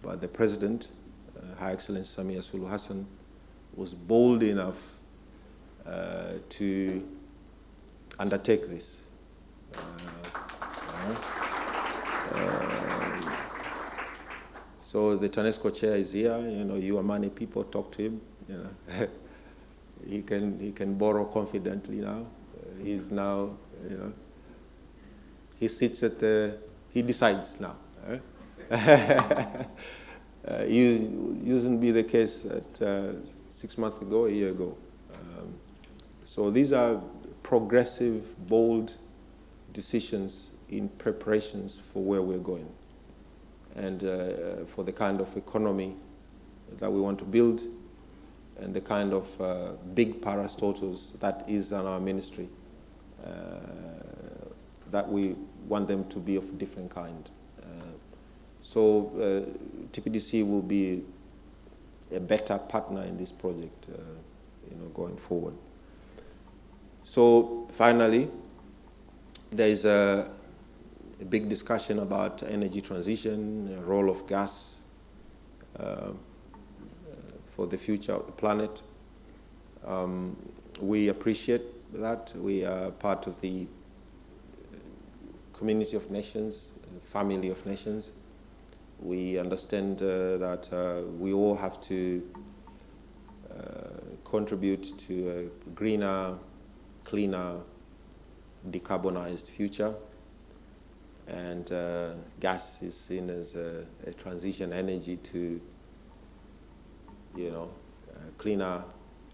But the President, High Excellency Samia Suluhu Hassan, was bold enough to undertake this. So the TANESCO chair is here. You know, you Amani people, talk to him. You know, he can borrow confidently now. He's now, you know, he sits at the, he decides now. It used to be the case at 6 months ago, a year ago. So these are progressive, bold decisions in preparations for where we're going and for the kind of economy that we want to build and the kind of big parastatals that is on our ministry, that we want them to be of different kind. So TPDC will be a better partner in this project, you know, going forward. So finally, there is a big discussion about energy transition, the role of gas for the future of the planet. We appreciate that. We are part of the community of nations, family of nations. We understand that we all have to contribute to a greener, cleaner, decarbonized future. And gas is seen as a transition energy to, you know, cleaner,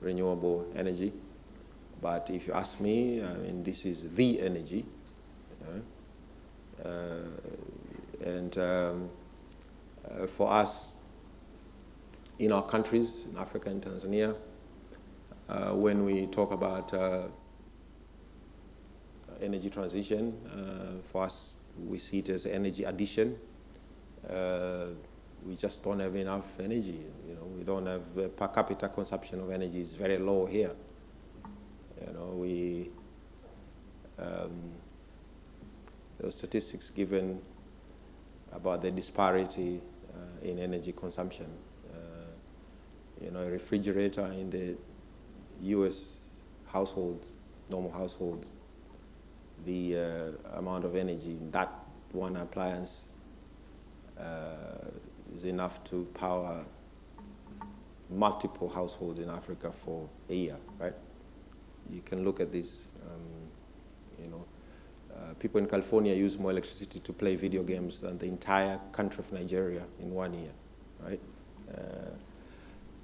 renewable energy. But if you ask me, I mean, this is the energy. For us, in our countries, in Africa and Tanzania, when we talk about energy transition, for us, we see it as energy addition. We just don't have enough energy. You know, we don't have per capita consumption of energy is very low here. You know, we those statistics given about the disparity in energy consumption. You know, a refrigerator in the U.S. household, normal household, the amount of energy in that one appliance is enough to power multiple households in Africa for a year, right? You can look at this, you know, people in California use more electricity to play video games than the entire country of Nigeria in 1 year, right?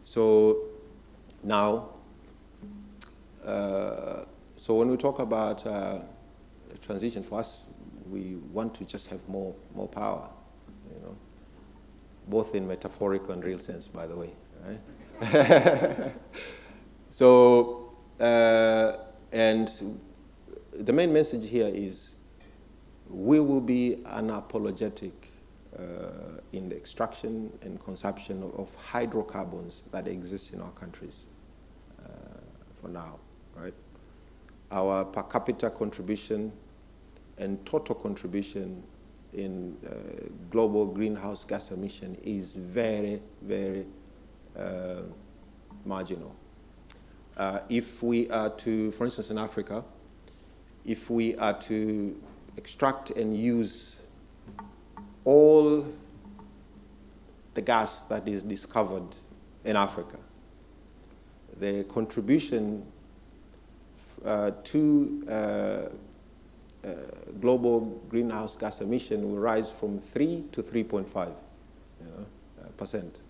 So now, so when we talk about transition, for us, we want to just have more power, you know, both in metaphorical and real sense, by the way, right? So, and the main message here is we will be unapologetic in the extraction and consumption of hydrocarbons that exist in our countries for now, right? Our per capita contribution and total contribution in global greenhouse gas emission is very, very marginal. If we are to, for instance, in Africa, if we are to extract and use all the gas that is discovered in Africa, the contribution to global greenhouse gas emission will rise from 3 to 3.5 percent.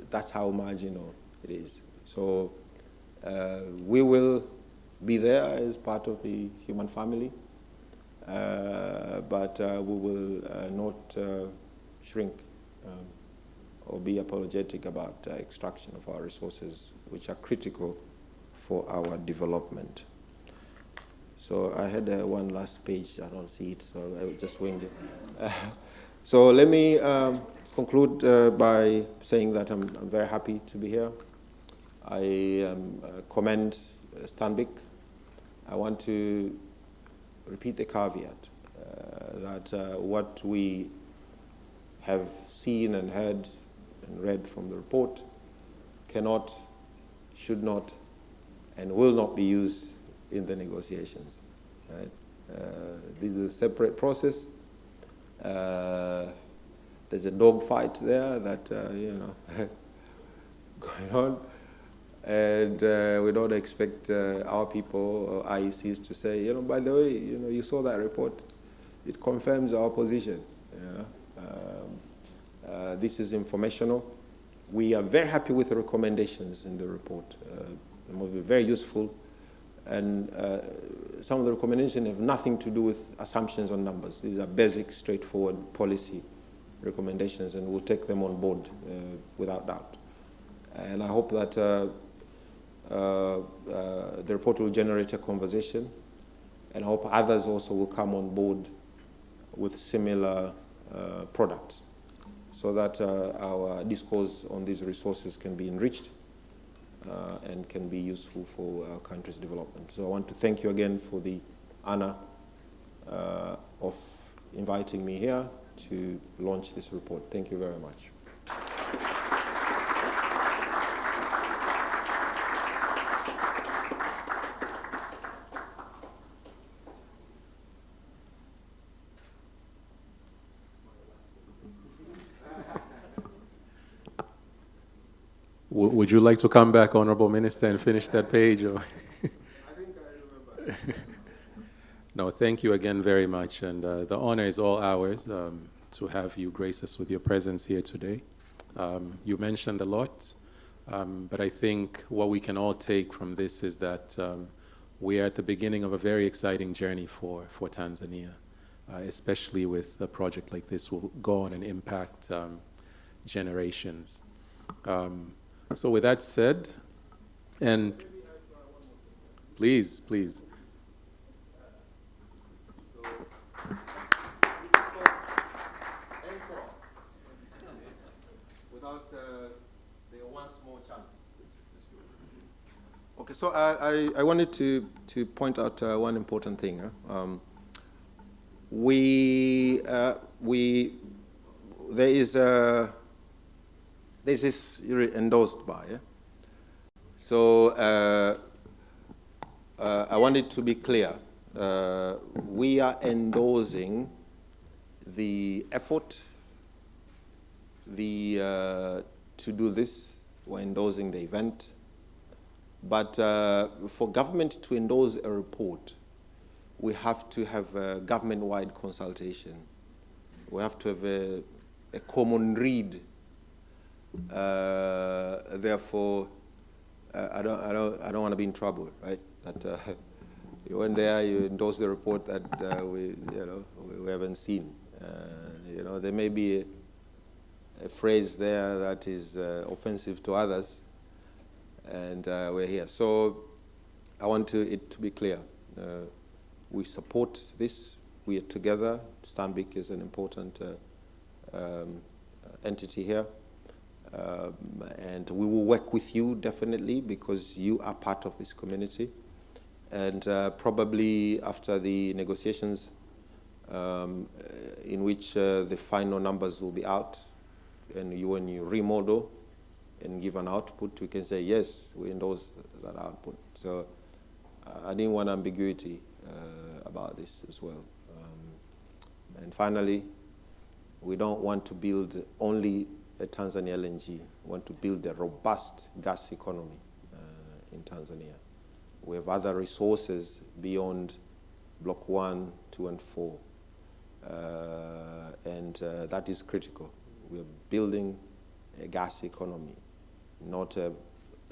That's how marginal it is. So we will be there as part of the human family, but we will not shrink or be apologetic about extraction of our resources, which are critical for our development. So I had one last page. I don't see it, so I just winged it. So let me conclude by saying that I'm very happy to be here. I commend Stanbic. I want to repeat the caveat that what we have seen and heard and read from the report cannot, should not, and will not be used in the negotiations. Right? This is a separate process. There's a dogfight there that going on, and we don't expect our people or IECs to say, by the way, you saw that report. It confirms our position. This is informational. We are very happy with the recommendations in the report. They must be very useful. And some of the recommendations have nothing to do with assumptions on numbers. These are basic, straightforward policy recommendations, and we'll take them on board without doubt. And I hope that the report will generate a conversation, and I hope others also will come on board with similar products, so that our discourse on these resources can be enriched and can be useful for our country's development. So I want to thank you again for the honor of inviting me here to launch this report. Thank you very much. Would you like to come back, Honorable Minister, and finish that page? Or? I think I remember. No, thank you again very much. And the honor is all ours to have you grace us with your presence here today. You mentioned a lot, but I think what we can all take from this is that we are at the beginning of a very exciting journey for Tanzania, especially with a project like this will go on and impact generations. So with that said, and please. Without the once more chant. Okay, so I wanted to point out one important thing. This is endorsed by. So I wanted to be clear. We are endorsing the effort to do this. We're endorsing the event. But for government to endorse a report, we have to have a government-wide consultation. We have to have a common read. Therefore, I don't want to be in trouble, right? That you went there, you endorse the report that we haven't seen. There may be a phrase there that is offensive to others, and we're here. So I want it to be clear. We support this. We are together. Stanbic is an important entity here. And we will work with you definitely because you are part of this community. And probably after the negotiations in which the final numbers will be out, and when you remodel and give an output, we can say, yes, we endorse that output. So I didn't want ambiguity about this as well. And finally, we don't want to build only a Tanzania LNG. We want to build a robust gas economy in Tanzania. We have other resources beyond Block 1, 2, and 4. And that is critical. We are building a gas economy, not a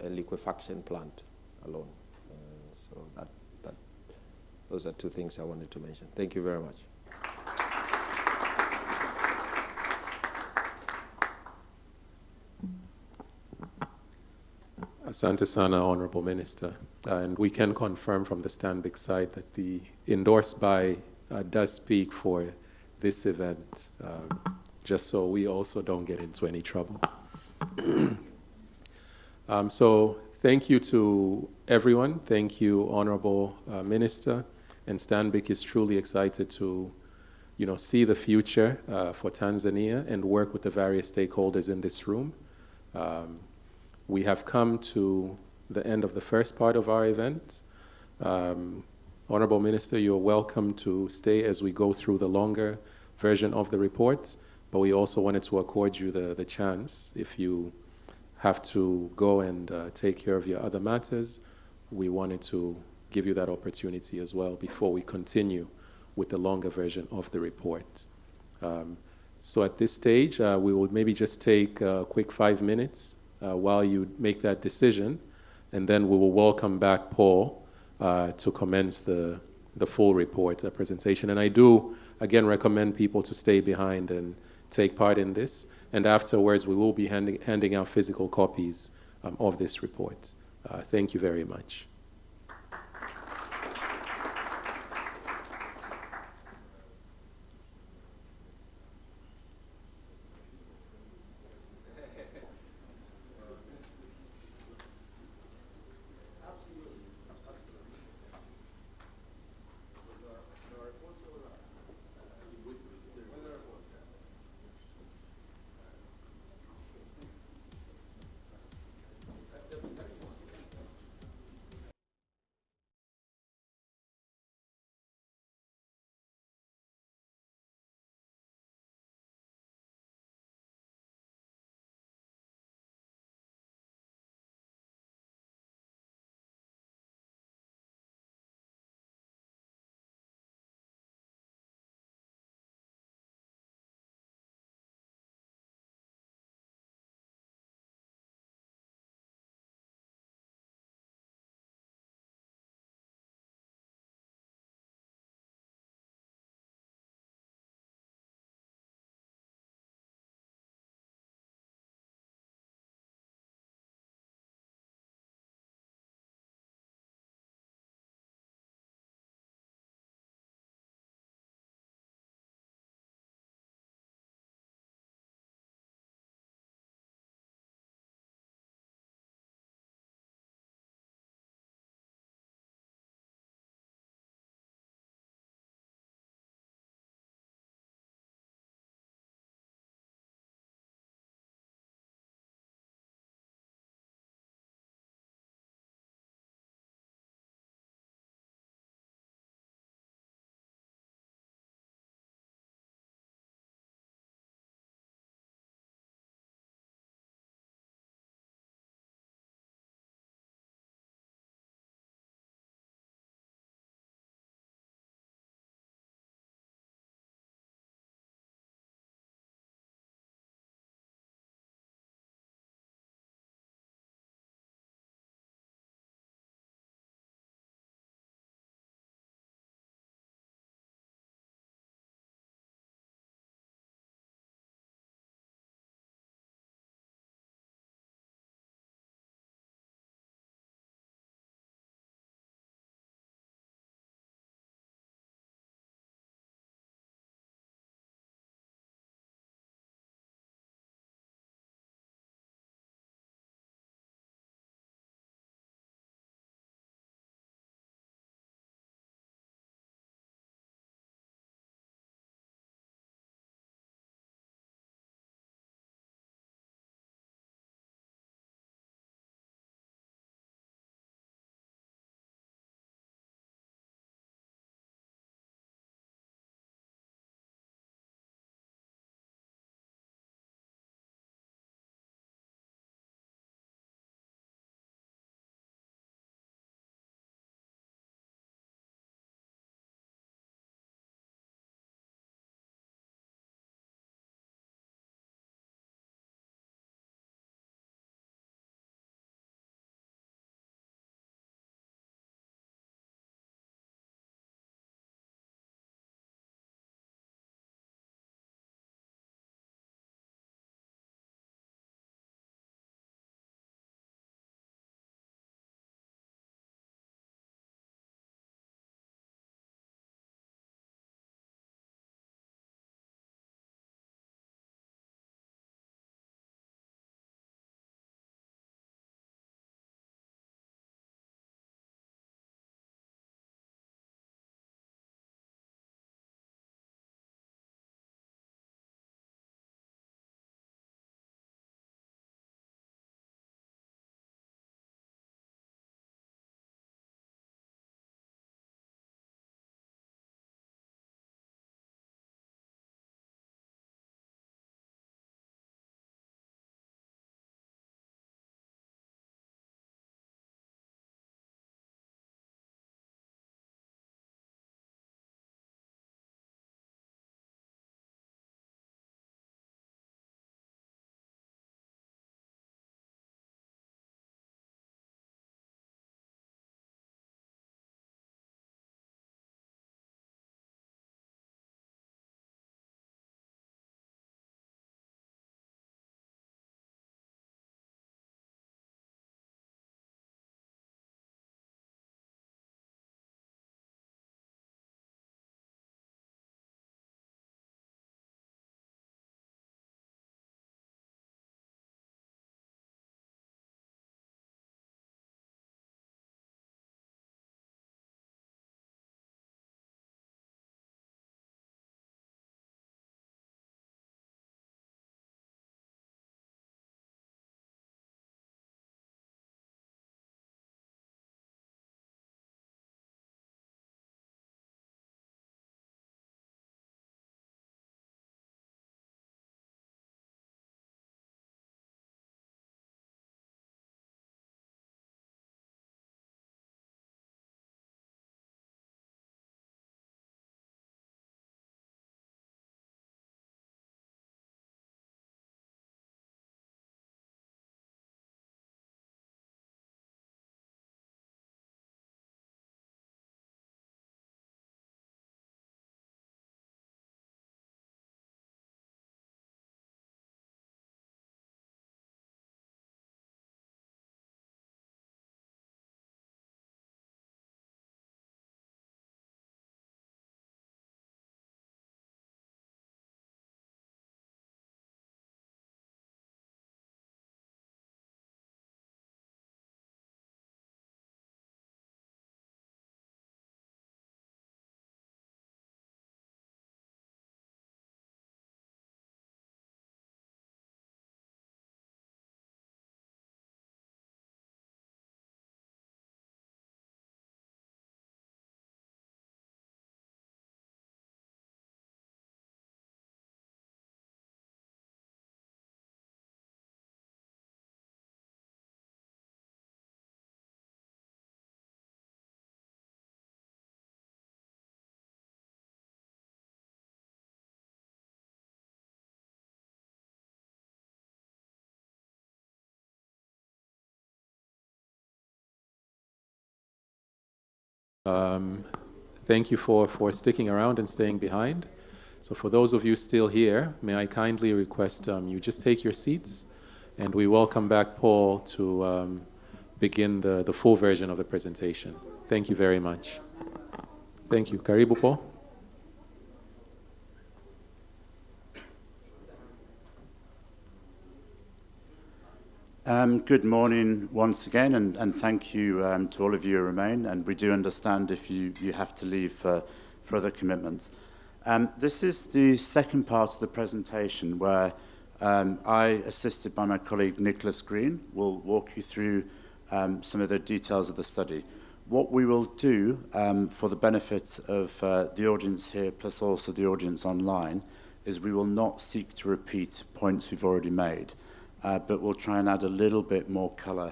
liquefaction plant alone. So those are two things I wanted to mention. Thank you very much. Asante sana, Honorable Minister. And we can confirm from the Stanbic side that the endorsed by does speak for this event, just so we also don't get into any trouble. So thank you to everyone. Thank you, Honorable Minister. And Stanbic is truly excited to see the future for Tanzania and work with the various stakeholders in this room. We have come to the end of the first part of our event. Honorable Minister, you're welcome to stay as we go through the longer version of the report, but we also wanted to accord you the chance, if you have to go and take care of your other matters, we wanted to give you that opportunity as well before we continue with the longer version of the report. So at this stage, we will maybe just take a quick 5 minutes while you make that decision, and then we will welcome back Paul to commence the full report presentation. And I do, again, recommend people to stay behind and take part in this. And afterwards, we will be handing out physical copies of this report. Thank you very much. Thank you for sticking around and staying behind. So for those of you still here, may I kindly request you just take your seats, and we welcome back Paul to begin the full version of the presentation. Thank you very much. Thank you. Karibu, Paul. Good morning once again, and thank you to all of you who remain. And we do understand if you have to leave for other commitments. This is the second part of the presentation where I, assisted by my colleague Nicholas Green, will walk you through some of the details of the study. What we will do for the benefit of the audience here, plus also the audience online, is we will not seek to repeat points we've already made. But we'll try and add a little bit more colour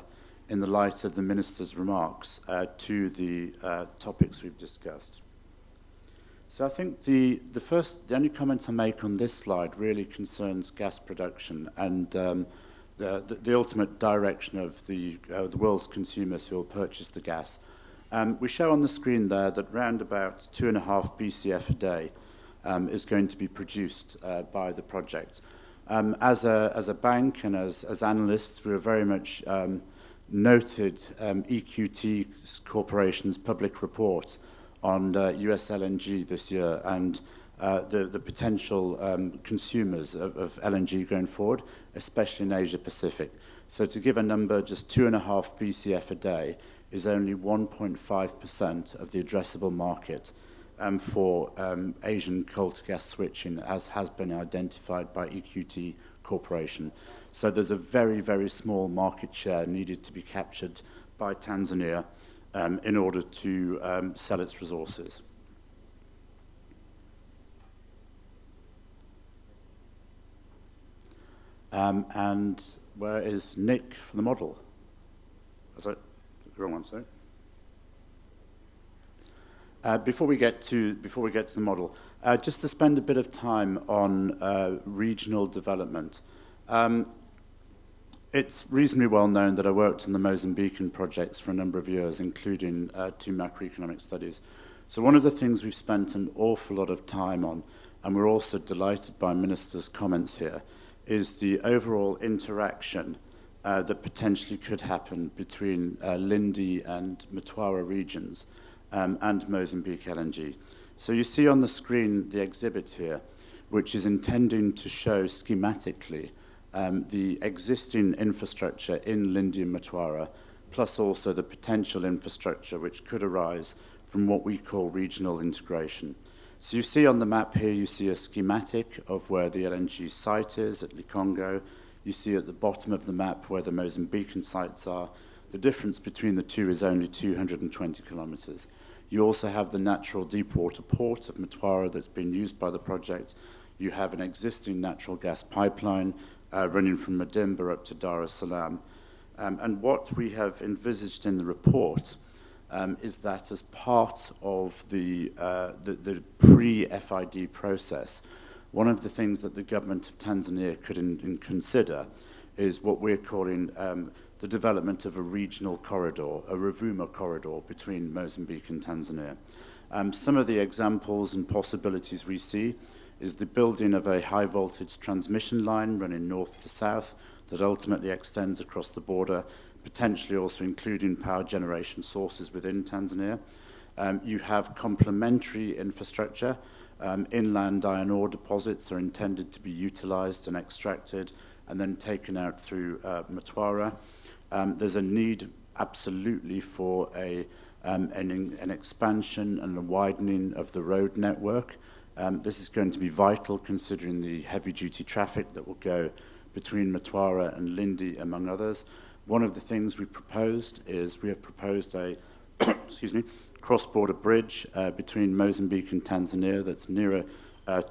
in the light of the Minister's remarks to the topics we've discussed. So I think the only comment I make on this slide really concerns gas production and the ultimate direction of the world's consumers who will purchase the gas. We show on the screen there that round about 2.5 BCF a day is going to be produced by the project. As a bank and as analysts, we are very much noted EQT Corporation's public report on US LNG this year and the potential consumers of LNG going forward, especially in Asia Pacific. So to give a number, just 2.5 BCF a day is only 1.5% of the addressable market for Asian coal to gas switching, as has been identified by EQT Corporation. So there's a very, very small market share needed to be captured by Tanzania in order to sell its resources. And where is Nick for the model? Sorry, wrong one, sorry. Before we get to the model, just to spend a bit of time on regional development. It's reasonably well known that I worked on the Mozambican projects for a number of years, including 2 macroeconomic studies. So one of the things we've spent an awful lot of time on, and we're also delighted by Minister's comments here, is the overall interaction that potentially could happen between Lindi and Mtwara regions and Mozambique LNG. So you see on the screen the exhibit here, which is intending to show schematically the existing infrastructure in Lindi and Mtwara, plus also the potential infrastructure which could arise from what we call regional integration. So you see on the map here, you see a schematic of where the LNG site is at Likongo. You see at the bottom of the map where the Mozambican sites are. The difference between the two is only 220 kilometers. You also have the natural deepwater port of Mtwara that's been used by the project. You have an existing natural gas pipeline running from Madimba up to Dar es Salaam. And what we have envisaged in the report is that as part of the pre-FID process, one of the things that the government of Tanzania could consider is what we're calling the development of a regional corridor, a Ruvuma corridor between Mozambique and Tanzania. Some of the examples and possibilities we see is the building of a high voltage transmission line running north to south that ultimately extends across the border, potentially also including power generation sources within Tanzania. You have complementary infrastructure. Inland iron ore deposits are intended to be utilized and extracted and then taken out through Mtwara. There's a need absolutely for an expansion and a widening of the road network. This is going to be vital considering the heavy-duty traffic that will go between Mtwara and Lindi, among others. One of the things we have proposed a cross-border bridge between Mozambique and Tanzania that's nearer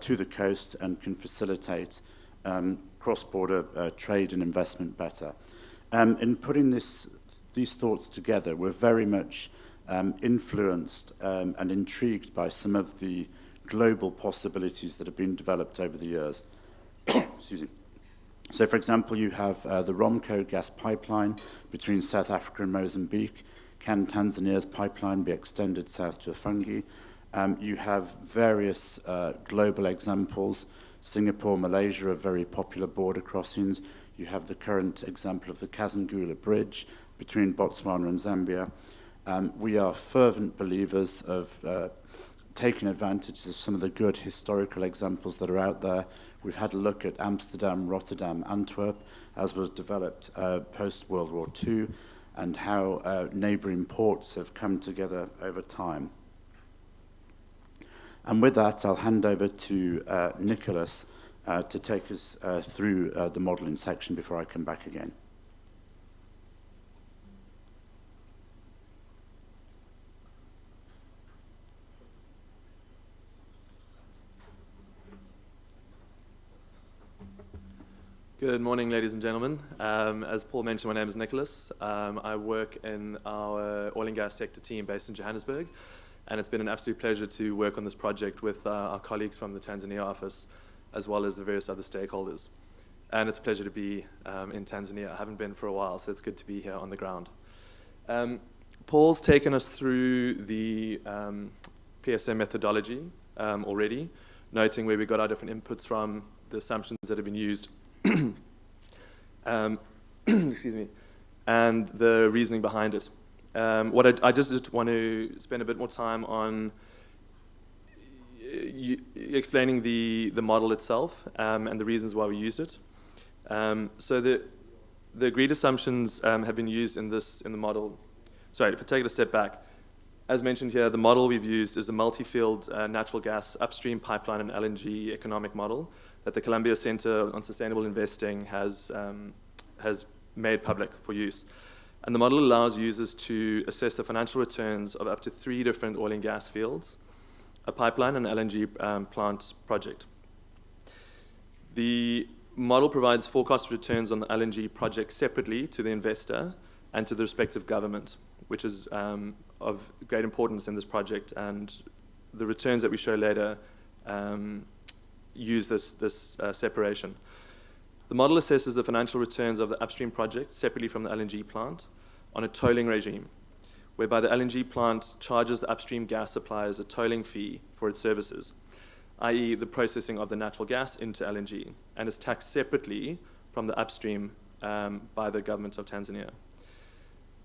to the coast and can facilitate cross-border trade and investment better. In putting these thoughts together, we're very much influenced and intrigued by some of the global possibilities that have been developed over the years. Excuse me. So, for example, you have the Romco gas pipeline between South Africa and Mozambique. Can Tanzania's pipeline be extended south to Afungi? You have various global examples. Singapore, Malaysia are very popular border crossings. You have the current example of the Kazangula Bridge between Botswana and Zambia. We are fervent believers of taking advantage of some of the good historical examples that are out there. We've had a look at Amsterdam, Rotterdam, Antwerp, as was developed post-World War II, and how neighbouring ports have come together over time. And with that, I'll hand over to Nicholas to take us through the modelling section before I come back again. Good morning, ladies and gentlemen. As Paul mentioned, my name is Nicholas. I work in our oil and gas sector team based in Johannesburg, and it's been an absolute pleasure to work on this project with our colleagues from the Tanzania office, as well as the various other stakeholders. And it's a pleasure to be in Tanzania. I haven't been for a while, so it's good to be here on the ground. Paul's taken us through the PSM methodology already, noting where we got our different inputs from, the assumptions that have been used, excuse me, and the reasoning behind it. What I just want to spend a bit more time on explaining the model itself and the reasons why we used it. So the agreed assumptions have been used in the model. Sorry, if I take it a step back. As mentioned here, the model we've used is a multi-field natural gas upstream pipeline and LNG economic model that the Columbia Center on Sustainable Investing has made public for use. And the model allows users to assess the financial returns of up to 3 different oil and gas fields, a pipeline and LNG plant project. The model provides forecast returns on the LNG project separately to the investor and to the respective government, which is of great importance in this project, and the returns that we show later use this separation. The model assesses the financial returns of the upstream project separately from the LNG plant on a tolling regime, whereby the LNG plant charges the upstream gas suppliers a tolling fee for its services, i.e. the processing of the natural gas into LNG, and is taxed separately from the upstream by the government of Tanzania.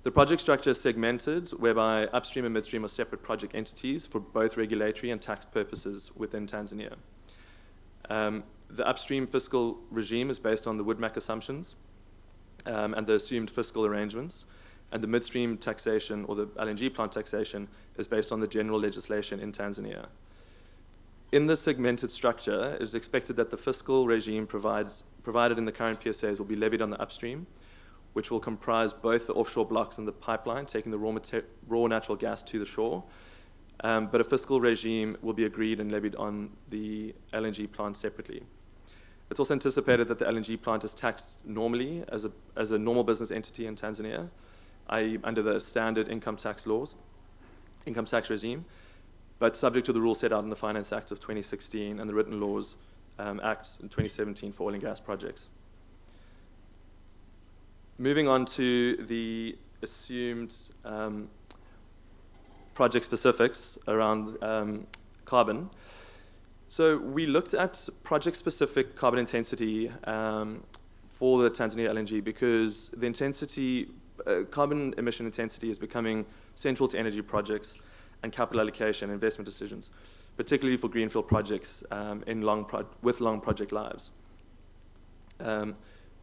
The project structure is segmented, whereby upstream and midstream are separate project entities for both regulatory and tax purposes within Tanzania. The upstream fiscal regime is based on the Woodmac assumptions and the assumed fiscal arrangements, and the midstream taxation, or the LNG plant taxation, is based on the general legislation in Tanzania. In this segmented structure, it is expected that the fiscal regime provided in the current PSAs will be levied on the upstream, which will comprise both the offshore blocks and the pipeline, taking the raw natural gas to the shore. But a fiscal regime will be agreed and levied on the LNG plant separately. It's also anticipated that the LNG plant is taxed normally as a normal business entity in Tanzania, i.e. under the standard income tax regime, but subject to the rules set out in the Finance Act of 2016 and the Written Laws Act in 2017 for oil and gas projects. Moving on to the assumed project specifics around carbon. So we looked at project-specific carbon intensity for the Tanzania LNG because the carbon emission intensity is becoming central to energy projects and capital allocation and investment decisions, particularly for greenfield projects with long project lives.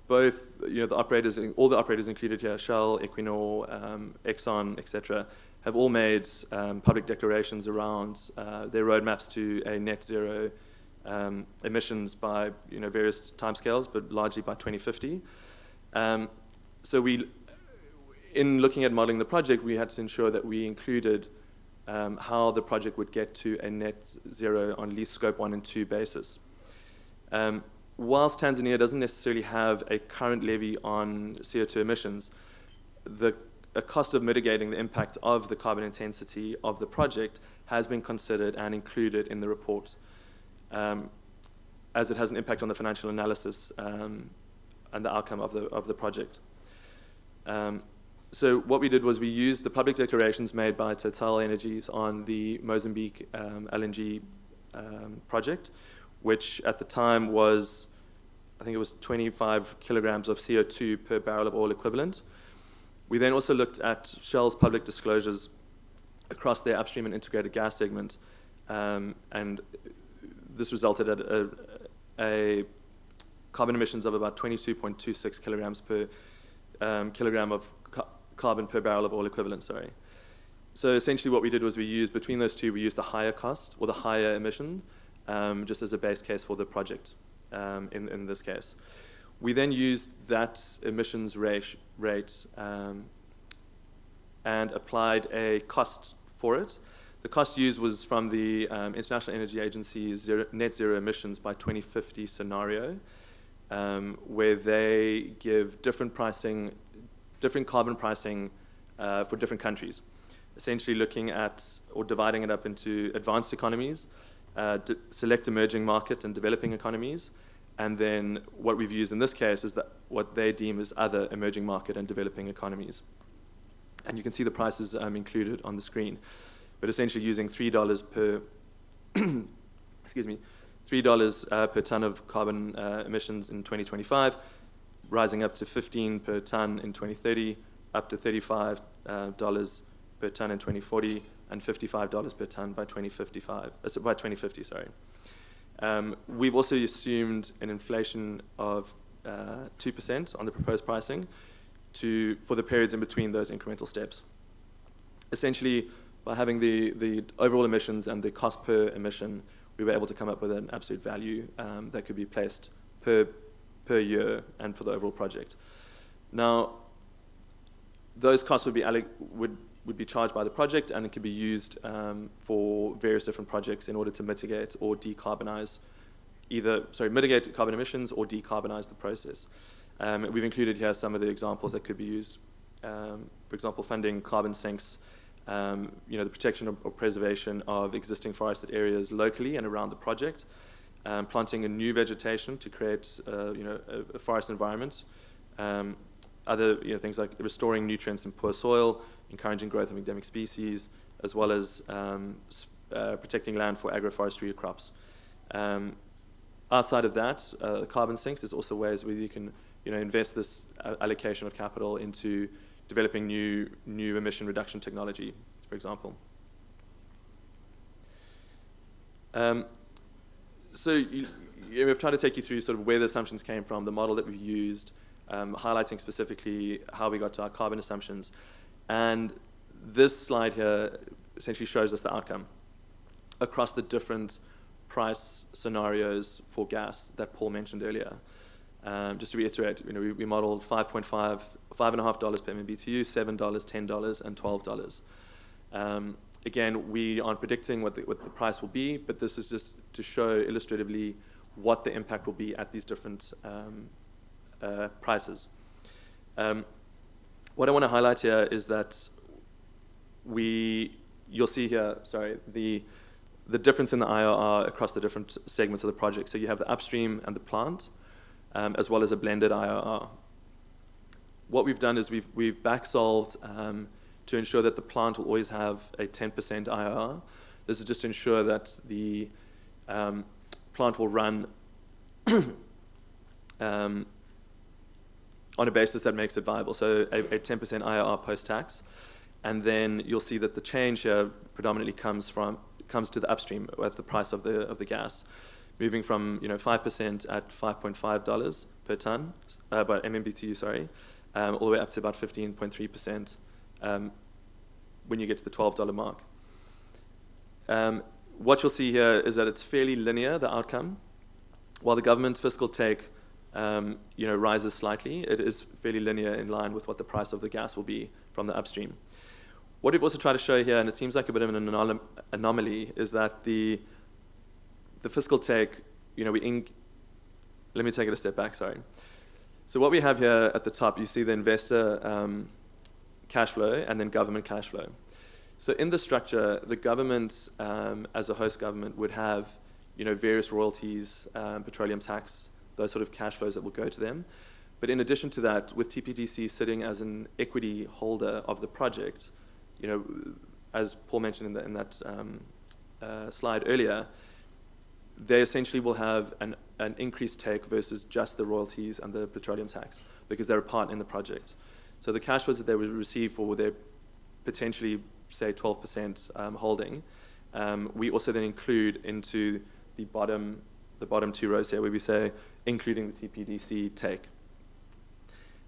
Both, all the operators included here, Shell, Equinor, Exxon, etc., have all made public declarations around their roadmaps to a net zero emissions by various timescales, but largely by 2050. So in looking at modeling the project, we had to ensure that we included how the project would get to a net zero on at least scope 1 and 2 basis. Whilst Tanzania doesn't necessarily have a current levy on CO2 emissions, a cost of mitigating the impact of the carbon intensity of the project has been considered and included in the report, as it has an impact on the financial analysis and the outcome of the project. So what we did was we used the public declarations made by Total Energies on the Mozambique LNG project, which at the time was, I think it was 25 kilograms of CO2 per barrel of oil equivalent. We then also looked at Shell's public disclosures across their upstream and integrated gas segment, and this resulted at a carbon emissions of about 22.26 kilograms per kilogram of carbon per barrel of oil equivalent, sorry. So essentially what we did was we used, between those two, we used the higher cost or the higher emission just as a base case for the project in this case. We then used that emissions rate and applied a cost for it. The cost used was from the International Energy Agency's net zero emissions by 2050 scenario, where they give different carbon pricing for different countries, essentially looking at or dividing it up into advanced economies, select emerging market and developing economies, and then what we've used in this case is that what they deem as other emerging market and developing economies. And you can see the prices included on the screen, but essentially using $3 per excuse me, $3 per ton of carbon emissions in 2025, rising up to 15 per ton in 2030, up to $35 per ton in 2040, and $55 per ton by 2050. Sorry. We've also assumed an inflation of 2% on the proposed pricing for the periods in between those incremental steps. Essentially, by having the overall emissions and the cost per emission, we were able to come up with an absolute value that could be placed per year and for the overall project. Now, those costs would be charged by the project, and it could be used for various different projects in order to mitigate or decarbonize mitigate carbon emissions or decarbonize the process. We've included here some of the examples that could be used. For example, funding carbon sinks, the protection or preservation of existing forested areas locally and around the project, planting a new vegetation to create a forest environment, other things like restoring nutrients in poor soil, encouraging growth of endemic species, as well as protecting land for agroforestry crops. Outside of that, carbon sinks, there's also ways where you can invest this allocation of capital into developing new emission reduction technology, for example. So we've tried to take you through sort of where the assumptions came from, the model that we used, highlighting specifically how we got to our carbon assumptions. And this slide here essentially shows us the outcome across the different price scenarios for gas that Paul mentioned earlier. Just to reiterate, we modeled $5.5 per MMBTU, $7, $10, and $12. Again, we aren't predicting what the price will be, but this is just to show illustratively what the impact will be at these different prices. What I want to highlight here is that you'll see here, the difference in the IRR across the different segments of the project. So you have the upstream and the plant, as well as a blended IRR. What we've done is we've back-solved to ensure that the plant will always have a 10% IRR. This is just to ensure that the plant will run on a basis that makes it viable, so a 10% IRR post-tax. And then you'll see that the change here predominantly comes to the upstream at the price of the gas, moving from 5% at $5.5 per ton, by MMBTU, all the way up to about 15.3% when you get to the $12 mark. What you'll see here is that it's fairly linear, the outcome. While the government fiscal take rises slightly, it is fairly linear in line with what the price of the gas will be from the upstream. What we've also tried to show here, and it seems like a bit of an anomaly, is that the fiscal take, let me take it a step back, sorry. So what we have here at the top, you see the investor cash flow and then government cash flow. So in the structure, the government, as a host government, would have various royalties, petroleum tax, those sort of cash flows that will go to them. But in addition to that, with TPDC sitting as an equity holder of the project, you know, as Paul mentioned in that slide earlier, they essentially will have an increased take versus just the royalties and the petroleum tax because they're a part in the project. So the cash flows that they would receive for their potentially, say, 12% holding, we also then include into the bottom two rows here where we say, including the TPDC take.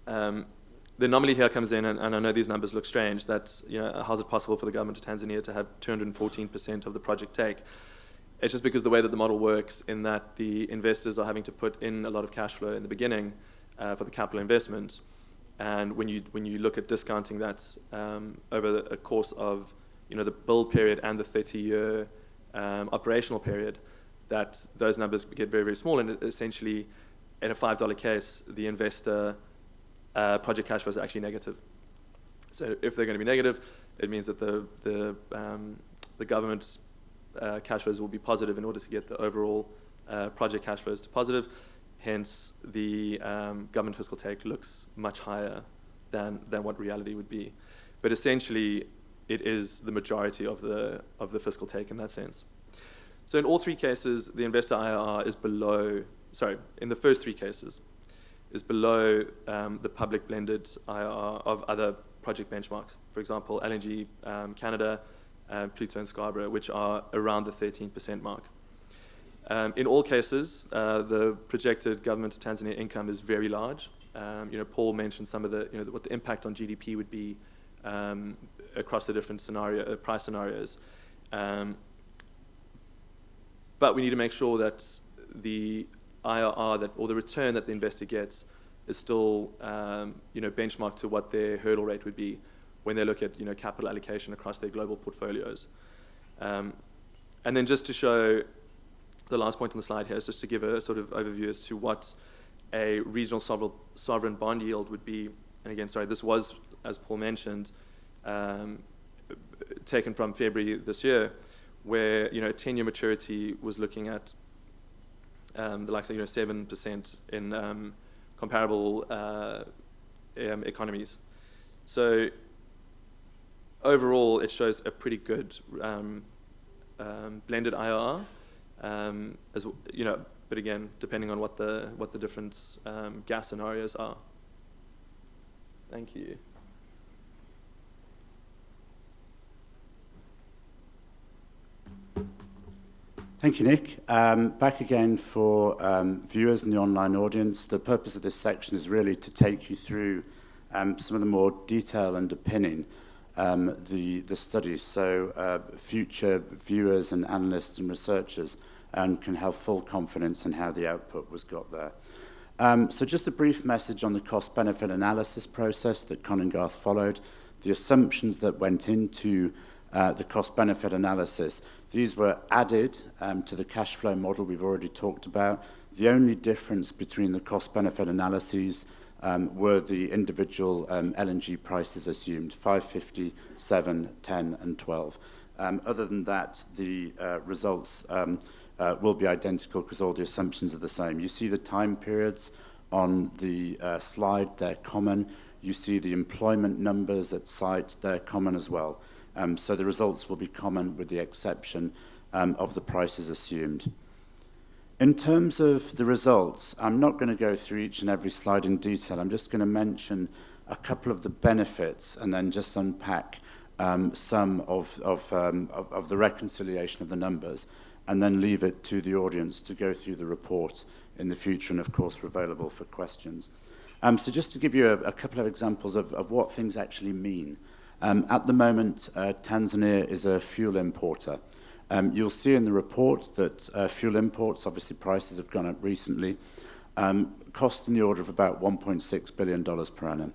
The anomaly here comes in, and I know these numbers look strange, that, you know, how's it possible for the government of Tanzania to have 214% of the project take? It's just because the way that the model works in that the investors are having to put in a lot of cash flow in the beginning for the capital investment. And when you look at discounting that over a course of, you know, the build period and the 30-year operational period, that those numbers get very, very small. And essentially, in a $5 case, the investor project cash flows are actually negative. So if they're going to be negative, it means that the government's cash flows will be positive in order to get the overall project cash flows to positive. Hence, the government fiscal take looks much higher than what reality would be. But essentially, it is the majority of the fiscal take in that sense. So in all three cases, the investor IRR is below, in the first three cases, is below the public blended IRR of other project benchmarks. For example, LNG Canada, Pluto and Scarborough, which are around the 13% mark. In all cases, the projected government of Tanzania income is very large. You know, Paul mentioned some of the, you know, what the impact on GDP would be across the different price scenarios. But we need to make sure that the IRR or the return that the investor gets is still, you know, benchmarked to what their hurdle rate would be when they look at, you know, capital allocation across their global portfolios. And then just to show the last point on the slide here is just to give a sort of overview as to what a regional sovereign bond yield would be. And again, this was, as Paul mentioned, taken from February this year, where, you know, 10-year maturity was looking at the likes of, you know, 7% in comparable economies. So overall, it shows a pretty good blended IRR, as you know. But again, depending on what the different gas scenarios are. Thank you. Thank you, Nick. Back again for viewers in the online audience. The purpose of this section is really to take you through some of the more detail underpinning the studies, so future viewers and analysts and researchers can have full confidence in how the output was got there. So just a brief message on the cost-benefit analysis process that Con & Garth followed, the assumptions that went into the cost-benefit analysis. These were added to the cash flow model we've already talked about. The only difference between the cost-benefit analyses were the individual LNG prices assumed, 550, 7, 10, and 12. Other than that, the results will be identical because all the assumptions are the same. You see the time periods on the slide, they're common. You see the employment numbers at site, they're common as well. So the results will be common with the exception of the prices assumed. In terms of the results, I'm not going to go through each and every slide in detail. I'm just going to mention a couple of the benefits and then just unpack some of the reconciliation of the numbers, and then leave it to the audience to go through the report in the future, and of course we're available for questions. So just to give you a couple of examples of what things actually mean. At the moment, Tanzania is a fuel importer. You'll see in the report that fuel imports, obviously prices have gone up recently, cost in the order of about $1.6 billion per annum.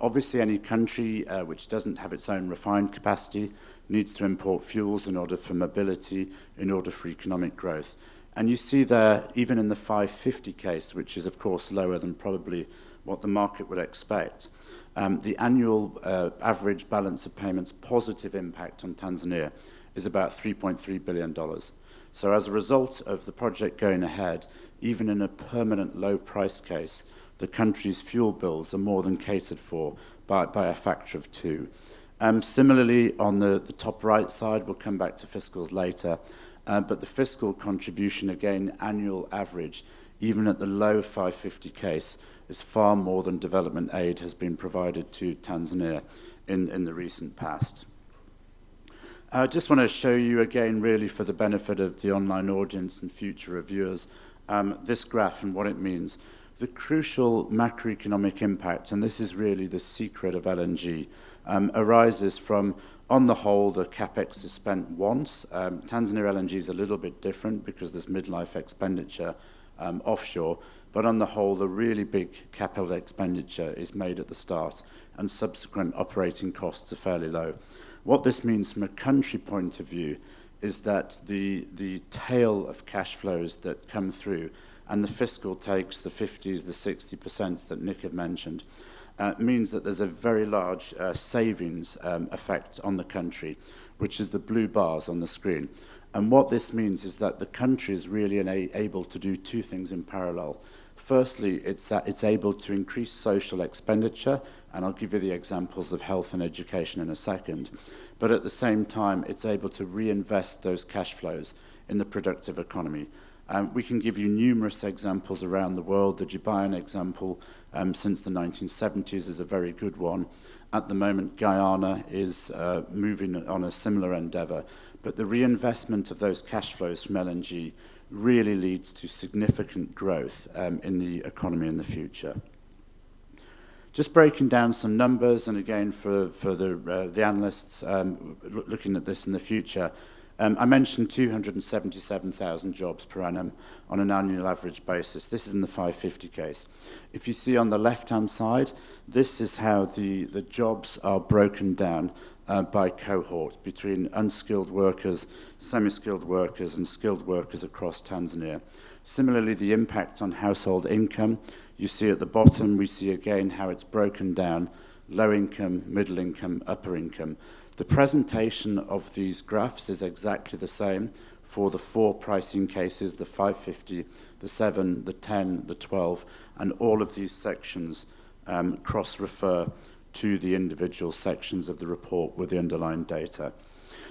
Obviously, any country which doesn't have its own refined capacity needs to import fuels in order for mobility, in order for economic growth. And you see there, even in the 550 case, which is, of course, lower than probably what the market would expect, the annual average balance of payments positive impact on Tanzania is about $3.3 billion. So as a result of the project going ahead, even in a permanent low price case, the country's fuel bills are more than catered for by a factor of 2. Similarly, on the top right side, we'll come back to fiscals later, but the fiscal contribution, again, annual average, even at the low 550 case, is far more than development aid has been provided to Tanzania in the recent past. I just want to show you again, really for the benefit of the online audience and future reviewers, this graph and what it means. The crucial macroeconomic impact, and this is really the secret of LNG, arises from, on the whole, the capex is spent once. Tanzania LNG is a little bit different because there's midlife expenditure offshore, but on the whole, the really big capital expenditure is made at the start, and subsequent operating costs are fairly low. What this means from a country point of view is that the tail of cash flows that come through, and the fiscal takes the 50s, the 60% that Nick had mentioned, means that there's a very large savings effect on the country, which is the blue bars on the screen. And what this means is that the country is really able to do two things in parallel. Firstly, it's able to increase social expenditure, and I'll give you the examples of health and education in a second. But at the same time, it's able to reinvest those cash flows in the productive economy. We can give you numerous examples around the world. The Jubayan example since the 1970s is a very good one. At the moment, Guyana is moving on a similar endeavour. But the reinvestment of those cash flows from LNG really leads to significant growth in the economy in the future. Just breaking down some numbers, and again for the analysts looking at this in the future, I mentioned 277,000 jobs per annum on an annual average basis. This is in the 550 case. If you see on the left-hand side, this is how the jobs are broken down by cohort between unskilled workers, semi-skilled workers, and skilled workers across Tanzania. Similarly, the impact on household income, you see at the bottom, we see again how it's broken down, low income, middle income, upper income. The presentation of these graphs is exactly the same for the 4 pricing cases, the 550, the 7, the 10, the 12, and all of these sections cross-refer to the individual sections of the report with the underlying data.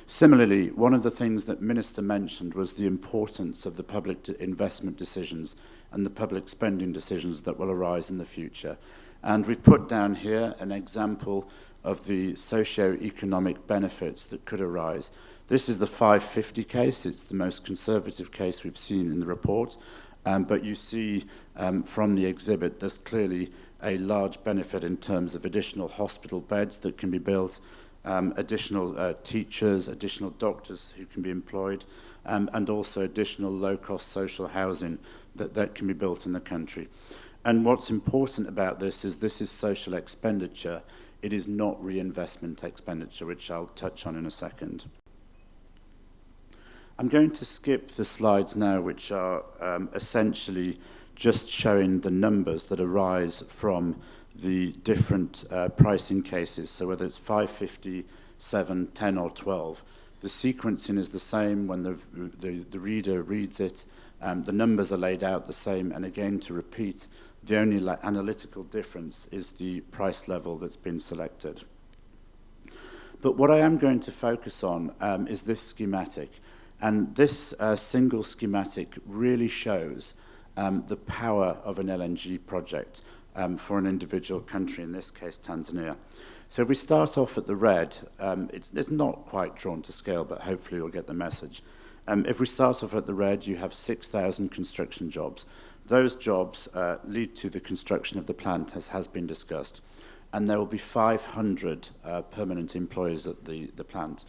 Similarly, one of the things that Minister mentioned was the importance of the public investment decisions and the public spending decisions that will arise in the future. And we've put down here an example of the socio-economic benefits that could arise. This is the 550 case. It's the most conservative case we've seen in the report. But you see from the exhibit, there's clearly a large benefit in terms of additional hospital beds that can be built, additional teachers, additional doctors who can be employed, and also additional low-cost social housing that can be built in the country. And what's important about this is social expenditure. It is not reinvestment expenditure, which I'll touch on in a second. I'm going to skip the slides now, which are essentially just showing the numbers that arise from the different pricing cases. So whether it's 550, 7, 10, or 12, the sequencing is the same when the reader reads it. The numbers are laid out the same. And again, to repeat, the only analytical difference is the price level that's been selected. But what I am going to focus on is this schematic. And this single schematic really shows the power of an LNG project for an individual country, in this case Tanzania. So if we start off at the red, it's not quite drawn to scale, but hopefully you'll get the message. If we start off at the red, you have 6,000 construction jobs. Those jobs lead to the construction of the plant, as has been discussed. And there will be 500 permanent employees at the plant.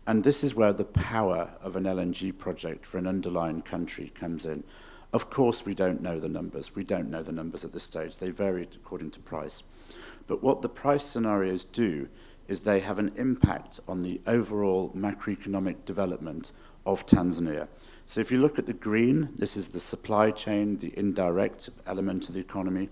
And this is where the power of an LNG project for an underlying country comes in. Of course, we don't know the numbers. We don't know the numbers at this stage. They vary according to price. But what the price scenarios do is they have an impact on the overall macroeconomic development of Tanzania. So if you look at the green, this is the supply chain, the indirect element of the economy.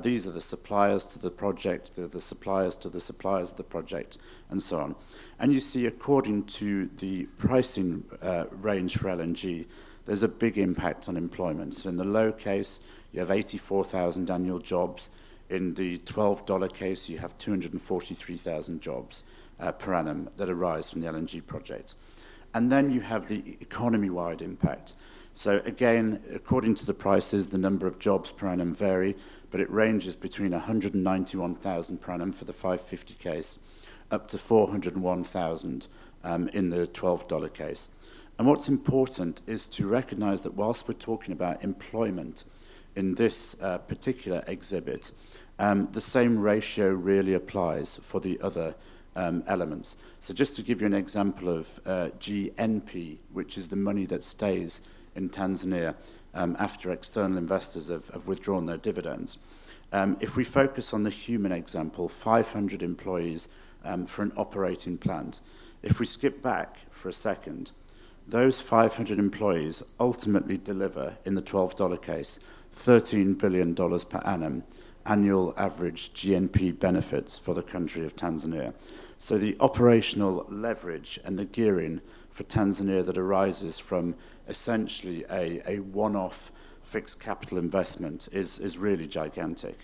These are the suppliers to the project, the suppliers to the suppliers of the project, and so on. And you see, according to the pricing range for LNG, there's a big impact on employment. So in the low case, you have 84,000 annual jobs. In the $12 case, you have 243,000 jobs per annum that arise from the LNG project. And then you have the economy-wide impact. So again, according to the prices, the number of jobs per annum vary, but it ranges between 191,000 per annum for the 550 case, up to 401,000 in the $12 case. And what's important is to recognize that whilst we're talking about employment in this particular exhibit, the same ratio really applies for the other elements. So just to give you an example of GNP, which is the money that stays in Tanzania after external investors have withdrawn their dividends. If we focus on the human example, 500 employees for an operating plant. If we skip back for a second, those 500 employees ultimately deliver, in the $12 case, $13 billion per annum annual average GNP benefits for the country of Tanzania. So the operational leverage and the gearing for Tanzania that arises from essentially a one-off fixed capital investment is really gigantic.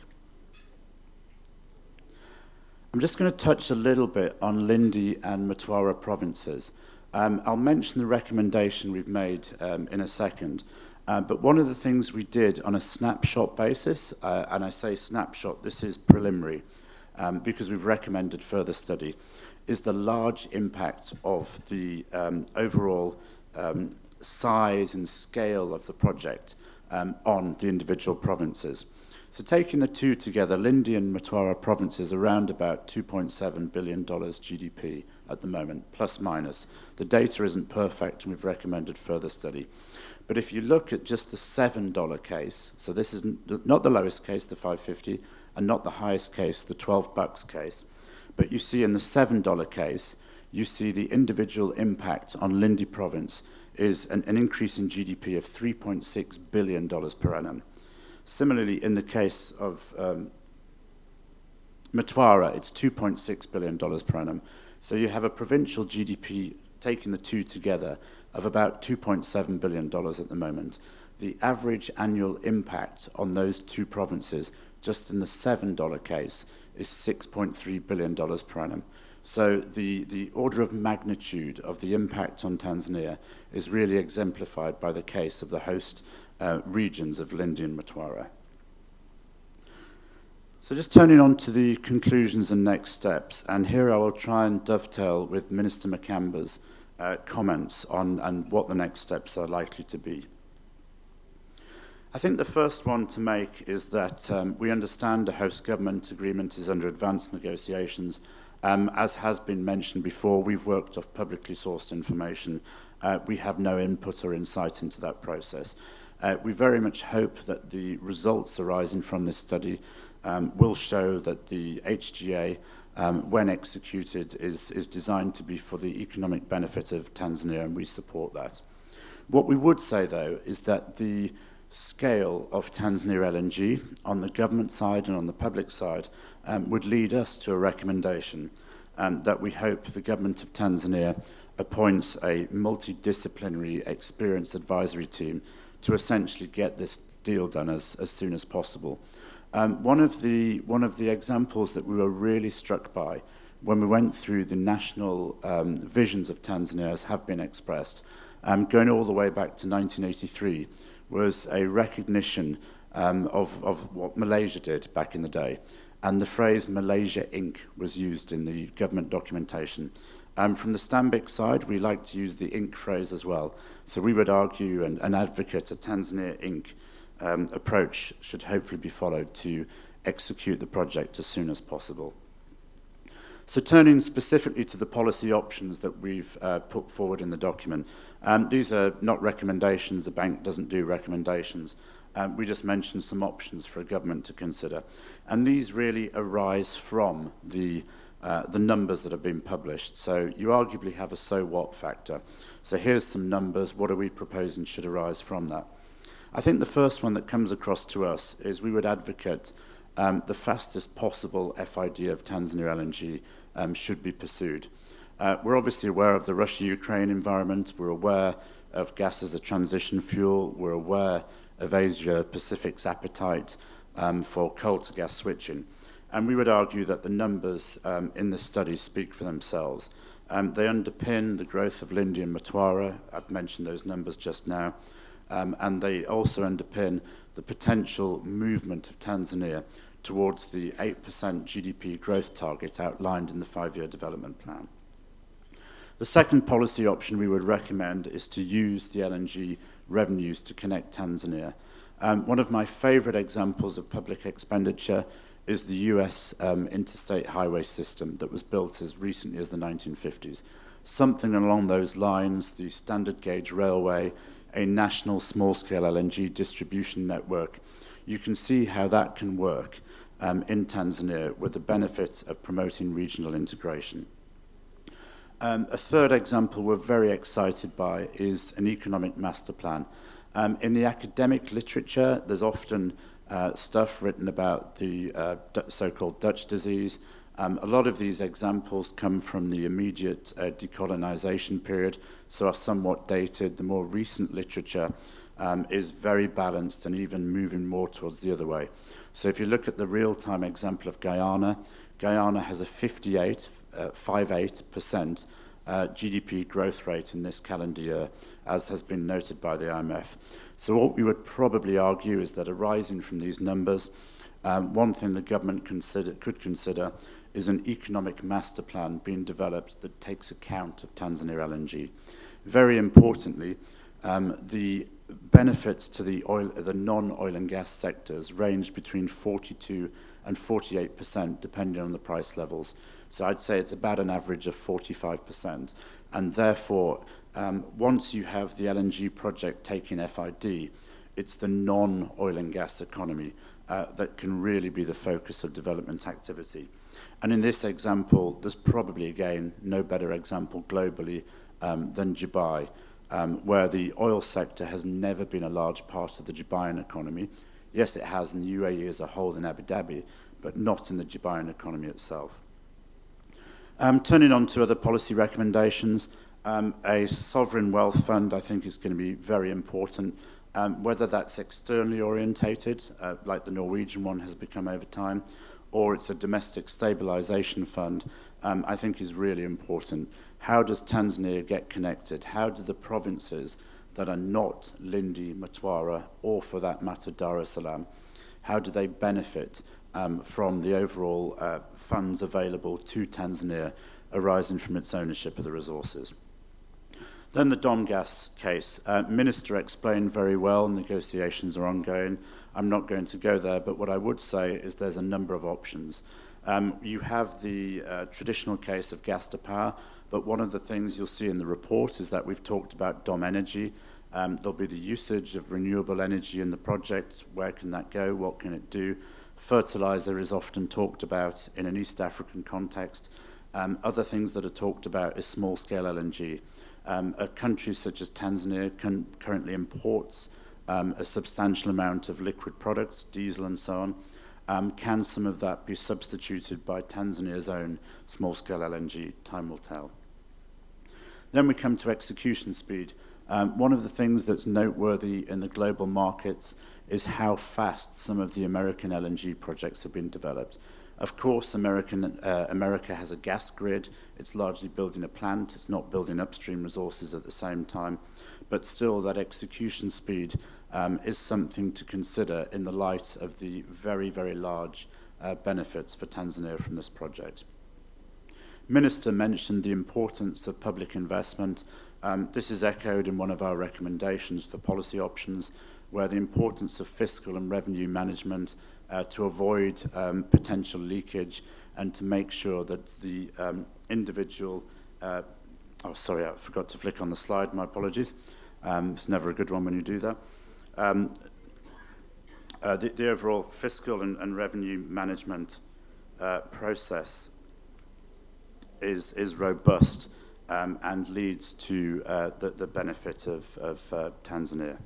I'm just going to touch a little bit on Lindi and Mtwara provinces. I'll mention the recommendation we've made in a second. But one of the things we did on a snapshot basis, and I say snapshot, this is preliminary, because we've recommended further study, is the large impact of the overall size and scale of the project on the individual provinces. So taking the two together, Lindi and Mtwara provinces around about $2.7 billion GDP at the moment, plus minus. The data isn't perfect, and we've recommended further study. But if you look at just the $7 case, so this is not the lowest case, the 550, and not the highest case, the $12 case, but you see in the $7 case, you see the individual impact on Lindi province is an increase in GDP of $3.6 billion per annum. Similarly, in the case of Mtwara, it's $2.6 billion per annum. So you have a provincial GDP, taking the two together, of about $2.7 billion at the moment. The average annual impact on those two provinces, just in the $7 case, is $6.3 billion per annum. So the order of magnitude of the impact on Tanzania is really exemplified by the case of the host regions of Lindi and Mtwara. So just turning on to the conclusions and next steps, and here I will try and dovetail with Minister Makamba's comments on and what the next steps are likely to be. I think the first one to make is that we understand the host government agreement is under advanced negotiations. As has been mentioned before, we've worked off publicly sourced information. We have no input or insight into that process. We very much hope that the results arising from this study will show that the HGA, when executed, is designed to be for the economic benefit of Tanzania, and we support that. What we would say, though, is that the scale of Tanzania LNG on the government side and on the public side would lead us to a recommendation that we hope the government of Tanzania appoints a multidisciplinary experienced advisory team to essentially get this deal done as soon as possible. One of the examples that we were really struck by when we went through the national visions of Tanzania, as have been expressed, going all the way back to 1983, was a recognition of what Malaysia did back in the day. And the phrase Malaysia Inc. was used in the government documentation. From the Stanbic side, we like to use the Inc. phrase as well. So we would argue and advocate a Tanzania Inc. Approach should hopefully be followed to execute the project as soon as possible. So turning specifically to the policy options that we've put forward in the document, these are not recommendations. The bank doesn't do recommendations. We just mentioned some options for a government to consider. And these really arise from the numbers that have been published. So you arguably have a so what factor. So here's some numbers. What are we proposing should arise from that? I think the first one that comes across to us is we would advocate the fastest possible FID of Tanzania LNG should be pursued. We're obviously aware of the Russia-Ukraine environment. We're aware of gas as a transition fuel. We're aware of Asia-Pacific's appetite for coal-to-gas switching. And we would argue that the numbers in this study speak for themselves. They underpin the growth of Lindi and Mtwara. I've mentioned those numbers just now. And they also underpin the potential movement of Tanzania towards the 8% GDP growth target outlined in the 5-year development plan. The second policy option we would recommend is to use the LNG revenues to connect Tanzania. One of my favorite examples of public expenditure is the US interstate highway system that was built as recently as the 1950s. Something along those lines, the standard gauge railway, a national small-scale LNG distribution network. You can see how that can work in Tanzania with the benefit of promoting regional integration. A third example we're very excited by is an economic master plan. In the academic literature, there's often stuff written about the so-called Dutch disease. A lot of these examples come from the immediate decolonization period, so are somewhat dated. The more recent literature is very balanced and even moving more towards the other way. So if you look at the real-time example of Guyana, Guyana has a 58% GDP growth rate in this calendar year, as has been noted by the IMF. So what we would probably argue is that arising from these numbers, one thing the government could consider is an economic master plan being developed that takes account of Tanzania LNG. Very importantly, the benefits to the non-oil and gas sectors range between 42 and 48%, depending on the price levels. So I'd say it's about an average of 45%. And therefore, once you have the LNG project taking FID, it's the non-oil and gas economy that can really be the focus of development activity. And in this example, there's probably, again, no better example globally than Dubai, where the oil sector has never been a large part of the Dubaian economy. Yes, it has in the UAE as a whole in Abu Dhabi, but not in the Dubaian economy itself. Turning on to other policy recommendations, a sovereign wealth fund I think is going to be very important, whether that's externally orientated, like the Norwegian one has become over time, or it's a domestic stabilization fund, I think is really important. How does Tanzania get connected? How do the provinces that are not Lindi, Mtwara, or for that matter Dar es Salaam, how do they benefit from the overall funds available to Tanzania arising from its ownership of the resources? Then the Dongas case. Minister explained very well, negotiations are ongoing. I'm not going to go there, but what I would say is there's a number of options. You have the traditional case of gas to power, but one of the things you'll see in the report is that we've talked about DOM energy. There'll be the usage of renewable energy in the project. Where can that go? What can it do? Fertilizer is often talked about in an East African context. Other things that are talked about is small-scale LNG. A country such as Tanzania currently imports a substantial amount of liquid products, diesel and so on. Can some of that be substituted by Tanzania's own small-scale LNG? Time will tell. Then we come to execution speed. One of the things that's noteworthy in the global markets is how fast some of the American LNG projects have been developed. Of course, America has a gas grid. It's largely building a plant. It's not building upstream resources at the same time. But still, that execution speed is something to consider in the light of the very, very large benefits for Tanzania from this project. Minister mentioned the importance of public investment. This is echoed in one of our recommendations for policy options, where the importance of fiscal and revenue management to avoid potential leakage and to make sure that the individual... oh, sorry, I forgot to flick on the slide. My apologies. It's never a good one when you do that. The overall fiscal and revenue management process is robust and leads to the benefit of Tanzania.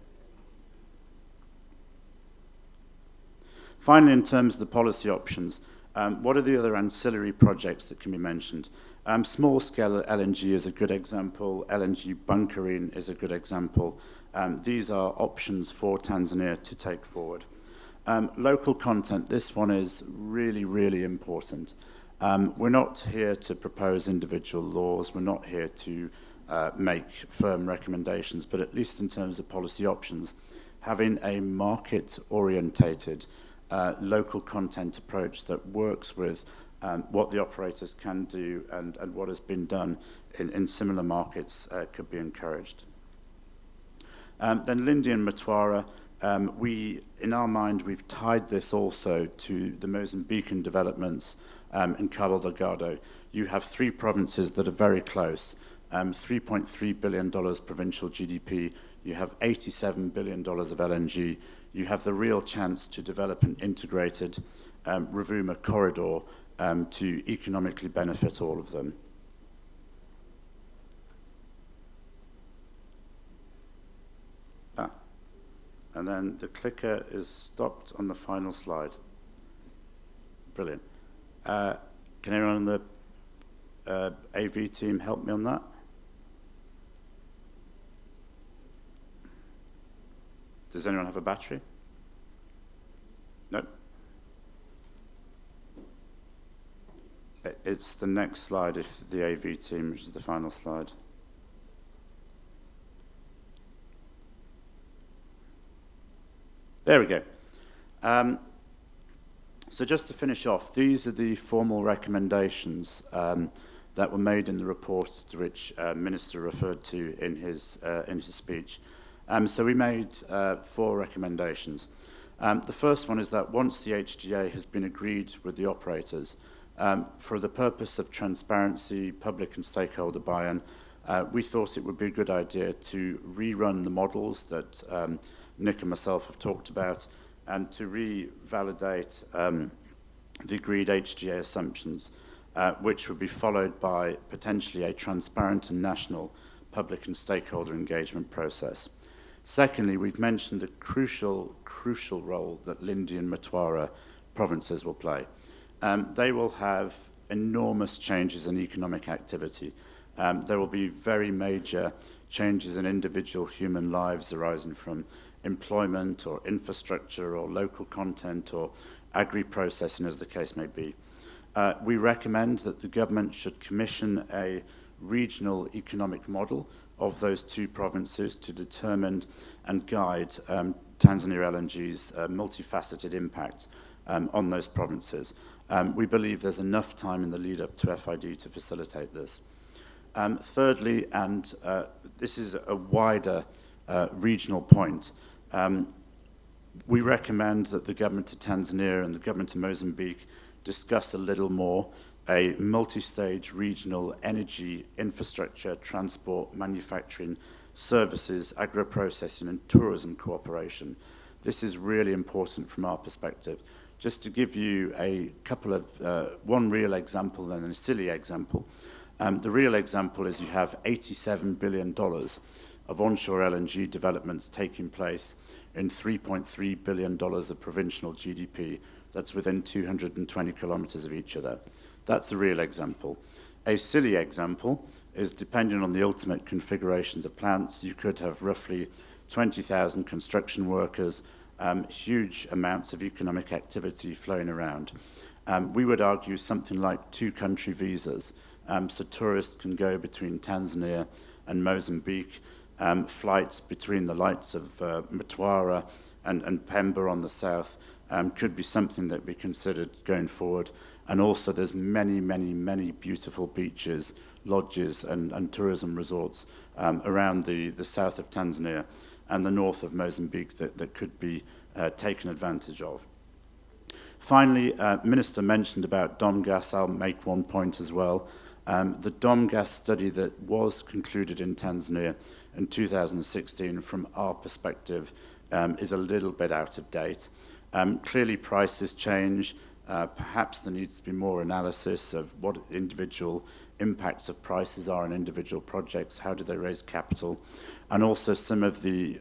Finally, in terms of the policy options, what are the other ancillary projects that can be mentioned? Small-scale LNG is a good example. LNG bunkering is a good example. These are options for Tanzania to take forward. Local content, this one is really, really important. We're not here to propose individual laws. We're not here to make firm recommendations, but at least in terms of policy options, having a market-orientated local content approach that works with what the operators can do and what has been done in similar markets could be encouraged. Then Lindi and Mtwara, in our mind, we've tied this also to the Mozambican developments in Cabo Delgado. You have 3 provinces that are very close, $3.3 billion provincial GDP. You have $87 billion of LNG. You have the real chance to develop an integrated Rovuma corridor to economically benefit all of them. And then the clicker is stopped on the final slide. Brilliant. Can anyone on the AV team help me on that? Does anyone have a battery? No. It's the next slide if the AV team, which is the final slide. There we go. So just to finish off, these are the formal recommendations that were made in the report to which Minister referred to in his speech. So we made 4 recommendations. The first one is that once the HGA has been agreed with the operators, for the purpose of transparency, public and stakeholder buy-in, we thought it would be a good idea to rerun the models that Nick and myself have talked about, and to revalidate the agreed HGA assumptions, which would be followed by potentially a transparent and national public and stakeholder engagement process. Secondly, we've mentioned the crucial role that Lindi and Mtwara provinces will play. They will have enormous changes in economic activity. There will be very major changes in individual human lives arising from employment or infrastructure or local content or agri-processing, as the case may be. We recommend that the government should commission a regional economic model of those 2 provinces to determine and guide Tanzania LNG's multifaceted impact on those provinces. We believe there's enough time in the lead up to FID to facilitate this. Thirdly, and this is a wider regional point, we recommend that the government of Tanzania and the government of Mozambique discuss a little more a multi-stage regional energy infrastructure, transport, manufacturing, services, agro-processing and tourism cooperation. This is really important from our perspective. Just to give you a couple of, one real example and a silly example. The real example is you have $87 billion of onshore LNG developments taking place in $3.3 billion of provincial GDP. That's within 220 kilometers of each other. That's the real example. A silly example is, depending on the ultimate configurations of plants, you could have roughly 20,000 construction workers, huge amounts of economic activity flowing around. We would argue something like 2 country visas, so tourists can go between Tanzania and Mozambique, flights between the lights of Mtwara and Pemba on the south could be something that we considered going forward. And also there's many, many, many beautiful beaches, lodges and tourism resorts around the south of Tanzania and the north of Mozambique that could be taken advantage of. Finally, Minister mentioned about DOM gas. I'll make one point as well. The DOM gas study that was concluded in Tanzania in 2016, from our perspective, is a little bit out of date. Clearly prices change. Perhaps there needs to be more analysis of what individual impacts of prices are on individual projects, how do they raise capital, and also some of the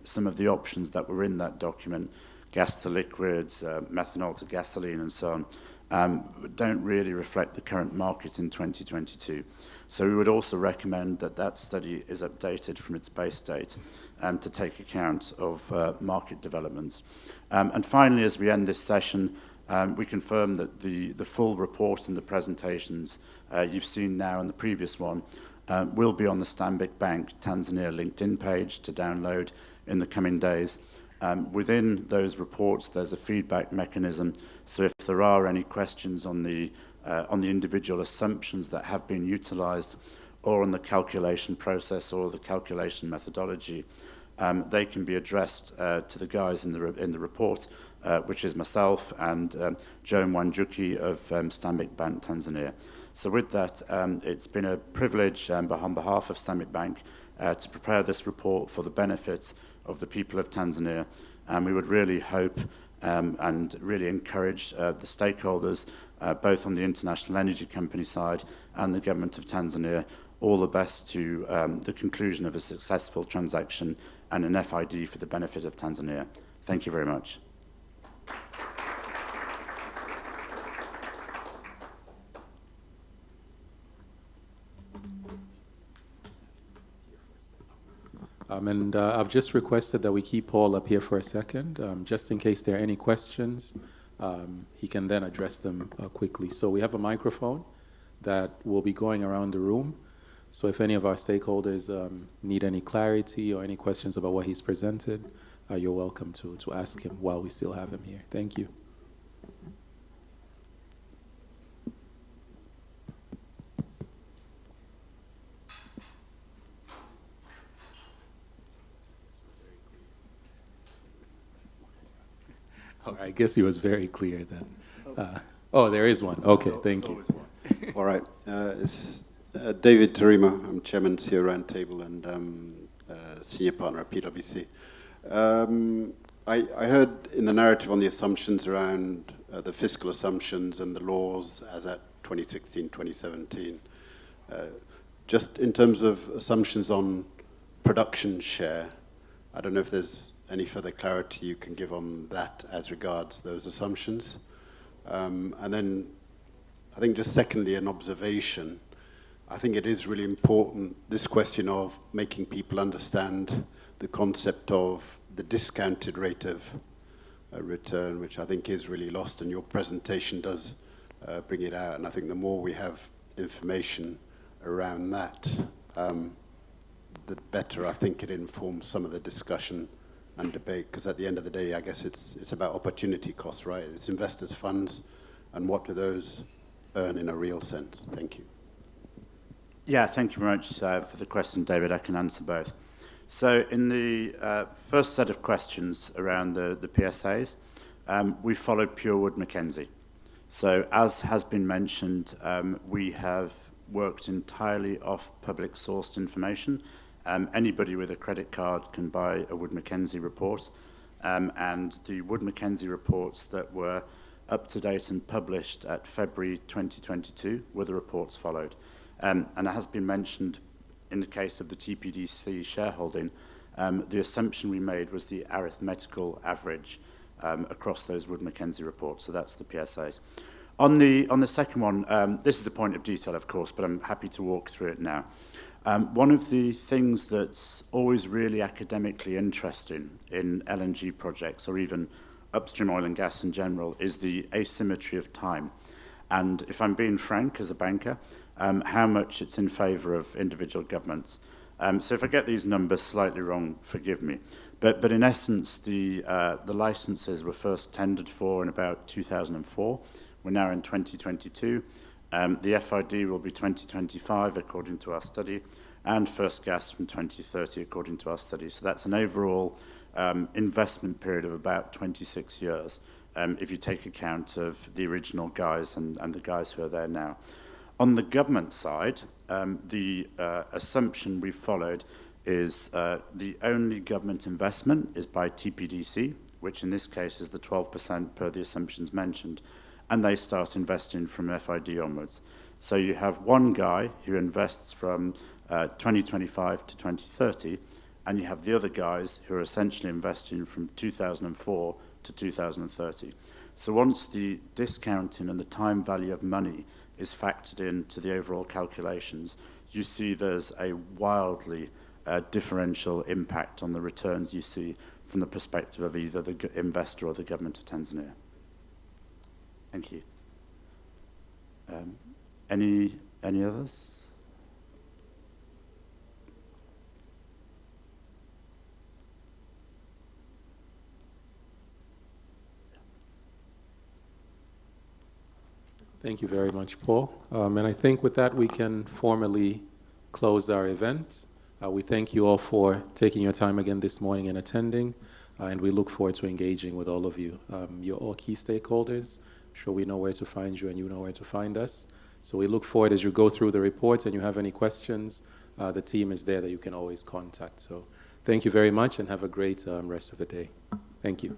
options that were in that document, gas to liquids, methanol to gasoline and so on, don't really reflect the current market in 2022. So we would also recommend that that study is updated from its base date to take account of market developments. And finally, as we end this session, we confirm that the full report and the presentations you've seen now and the previous one will be on the Stanbic Bank Tanzania LinkedIn page to download in the coming days. Within those reports, there's a feedback mechanism, so if there are any questions on the individual assumptions that have been utilized or on the calculation process or the calculation methodology, they can be addressed to the guys in the report, which is myself and Joe Mwanjuki of Stanbic Bank Tanzania. So with that, it's been a privilege on behalf of Stanbic Bank to prepare this report for the benefit of the people of Tanzania, and we would really hope and really encourage the stakeholders, both on the international energy company side and the government of Tanzania, all the best to the conclusion of a successful transaction and an FID for the benefit of Tanzania. Thank you very much. I've just requested that we keep Paul up here for a second, just in case there are any questions. He can then address them quickly. So we have a microphone that will be going around the room. So if any of our stakeholders need any clarity or any questions about what he's presented, you're welcome to ask him while we still have him here. Thank you. I guess he was very clear then. Oh, there is one. Okay, thank you. All right. It's David Tarima. I'm chairman CEO Roundtable and senior partner at PwC. I heard in the narrative on the assumptions around the fiscal assumptions and the laws as at 2016, 2017. Just in terms of assumptions on production share, I don't know if there's any further clarity you can give on that as regards those assumptions. And then I think just secondly, an observation. I think it is really important, this question of making people understand the concept of the discounted rate of return, which I think is really lost, and your presentation does bring it out. And I think the more we have information around that, the better I think it informs some of the discussion and debate, because at the end of the day, I guess it's about opportunity cost, right? It's investors' funds, and what do those earn in a real sense? Thank you. Yeah, thank you very much for the question, David. I can answer both. So in the first set of questions around the PSAs, we followed Pure Wood Mackenzie. So as has been mentioned, we have worked entirely off public sourced information. Anybody with a credit card can buy a Wood Mackenzie report, and the Wood Mackenzie reports that were up to date and published at February 2022 were the reports followed. And it has been mentioned in the case of the TPDC shareholding, the assumption we made was the arithmetical average across those Wood Mackenzie reports, so that's the PSAs. On the second one, this is a point of detail, of course, but I'm happy to walk through it now. One of the things that's always really academically interesting in LNG projects, or even upstream oil and gas in general, is the asymmetry of time. And if I'm being frank as a banker, how much it's in favour of individual governments. So if I get these numbers slightly wrong, forgive me. But in essence, the licenses were first tendered for in about 2004. We're now in 2022. The FID will be 2025, according to our study, and first gas from 2030, according to our study. So that's an overall investment period of about 26 years, if you take account of the original guys and the guys who are there now. On the government side, the assumption we followed is the only government investment is by TPDC, which in this case is the 12% per the assumptions mentioned, and they start investing from FID onwards. So you have one guy who invests from 2025 to 2030, and you have the other guys who are essentially investing from 2004 to 2030. So once the discounting and the time value of money is factored into the overall calculations, you see there's a wildly differential impact on the returns you see from the perspective of either the investor or the government of Tanzania. Thank you. Any others? Thank you very much, Paul. And I think with that, we can formally close our event. We thank you all for taking your time again this morning and attending, and we look forward to engaging with all of you. You're all key stakeholders. I'm sure we know where to find you, and you know where to find us. So we look forward as you go through the reports and you have any questions, the team is there that you can always contact. So thank you very much and have a great rest of the day. Thank you.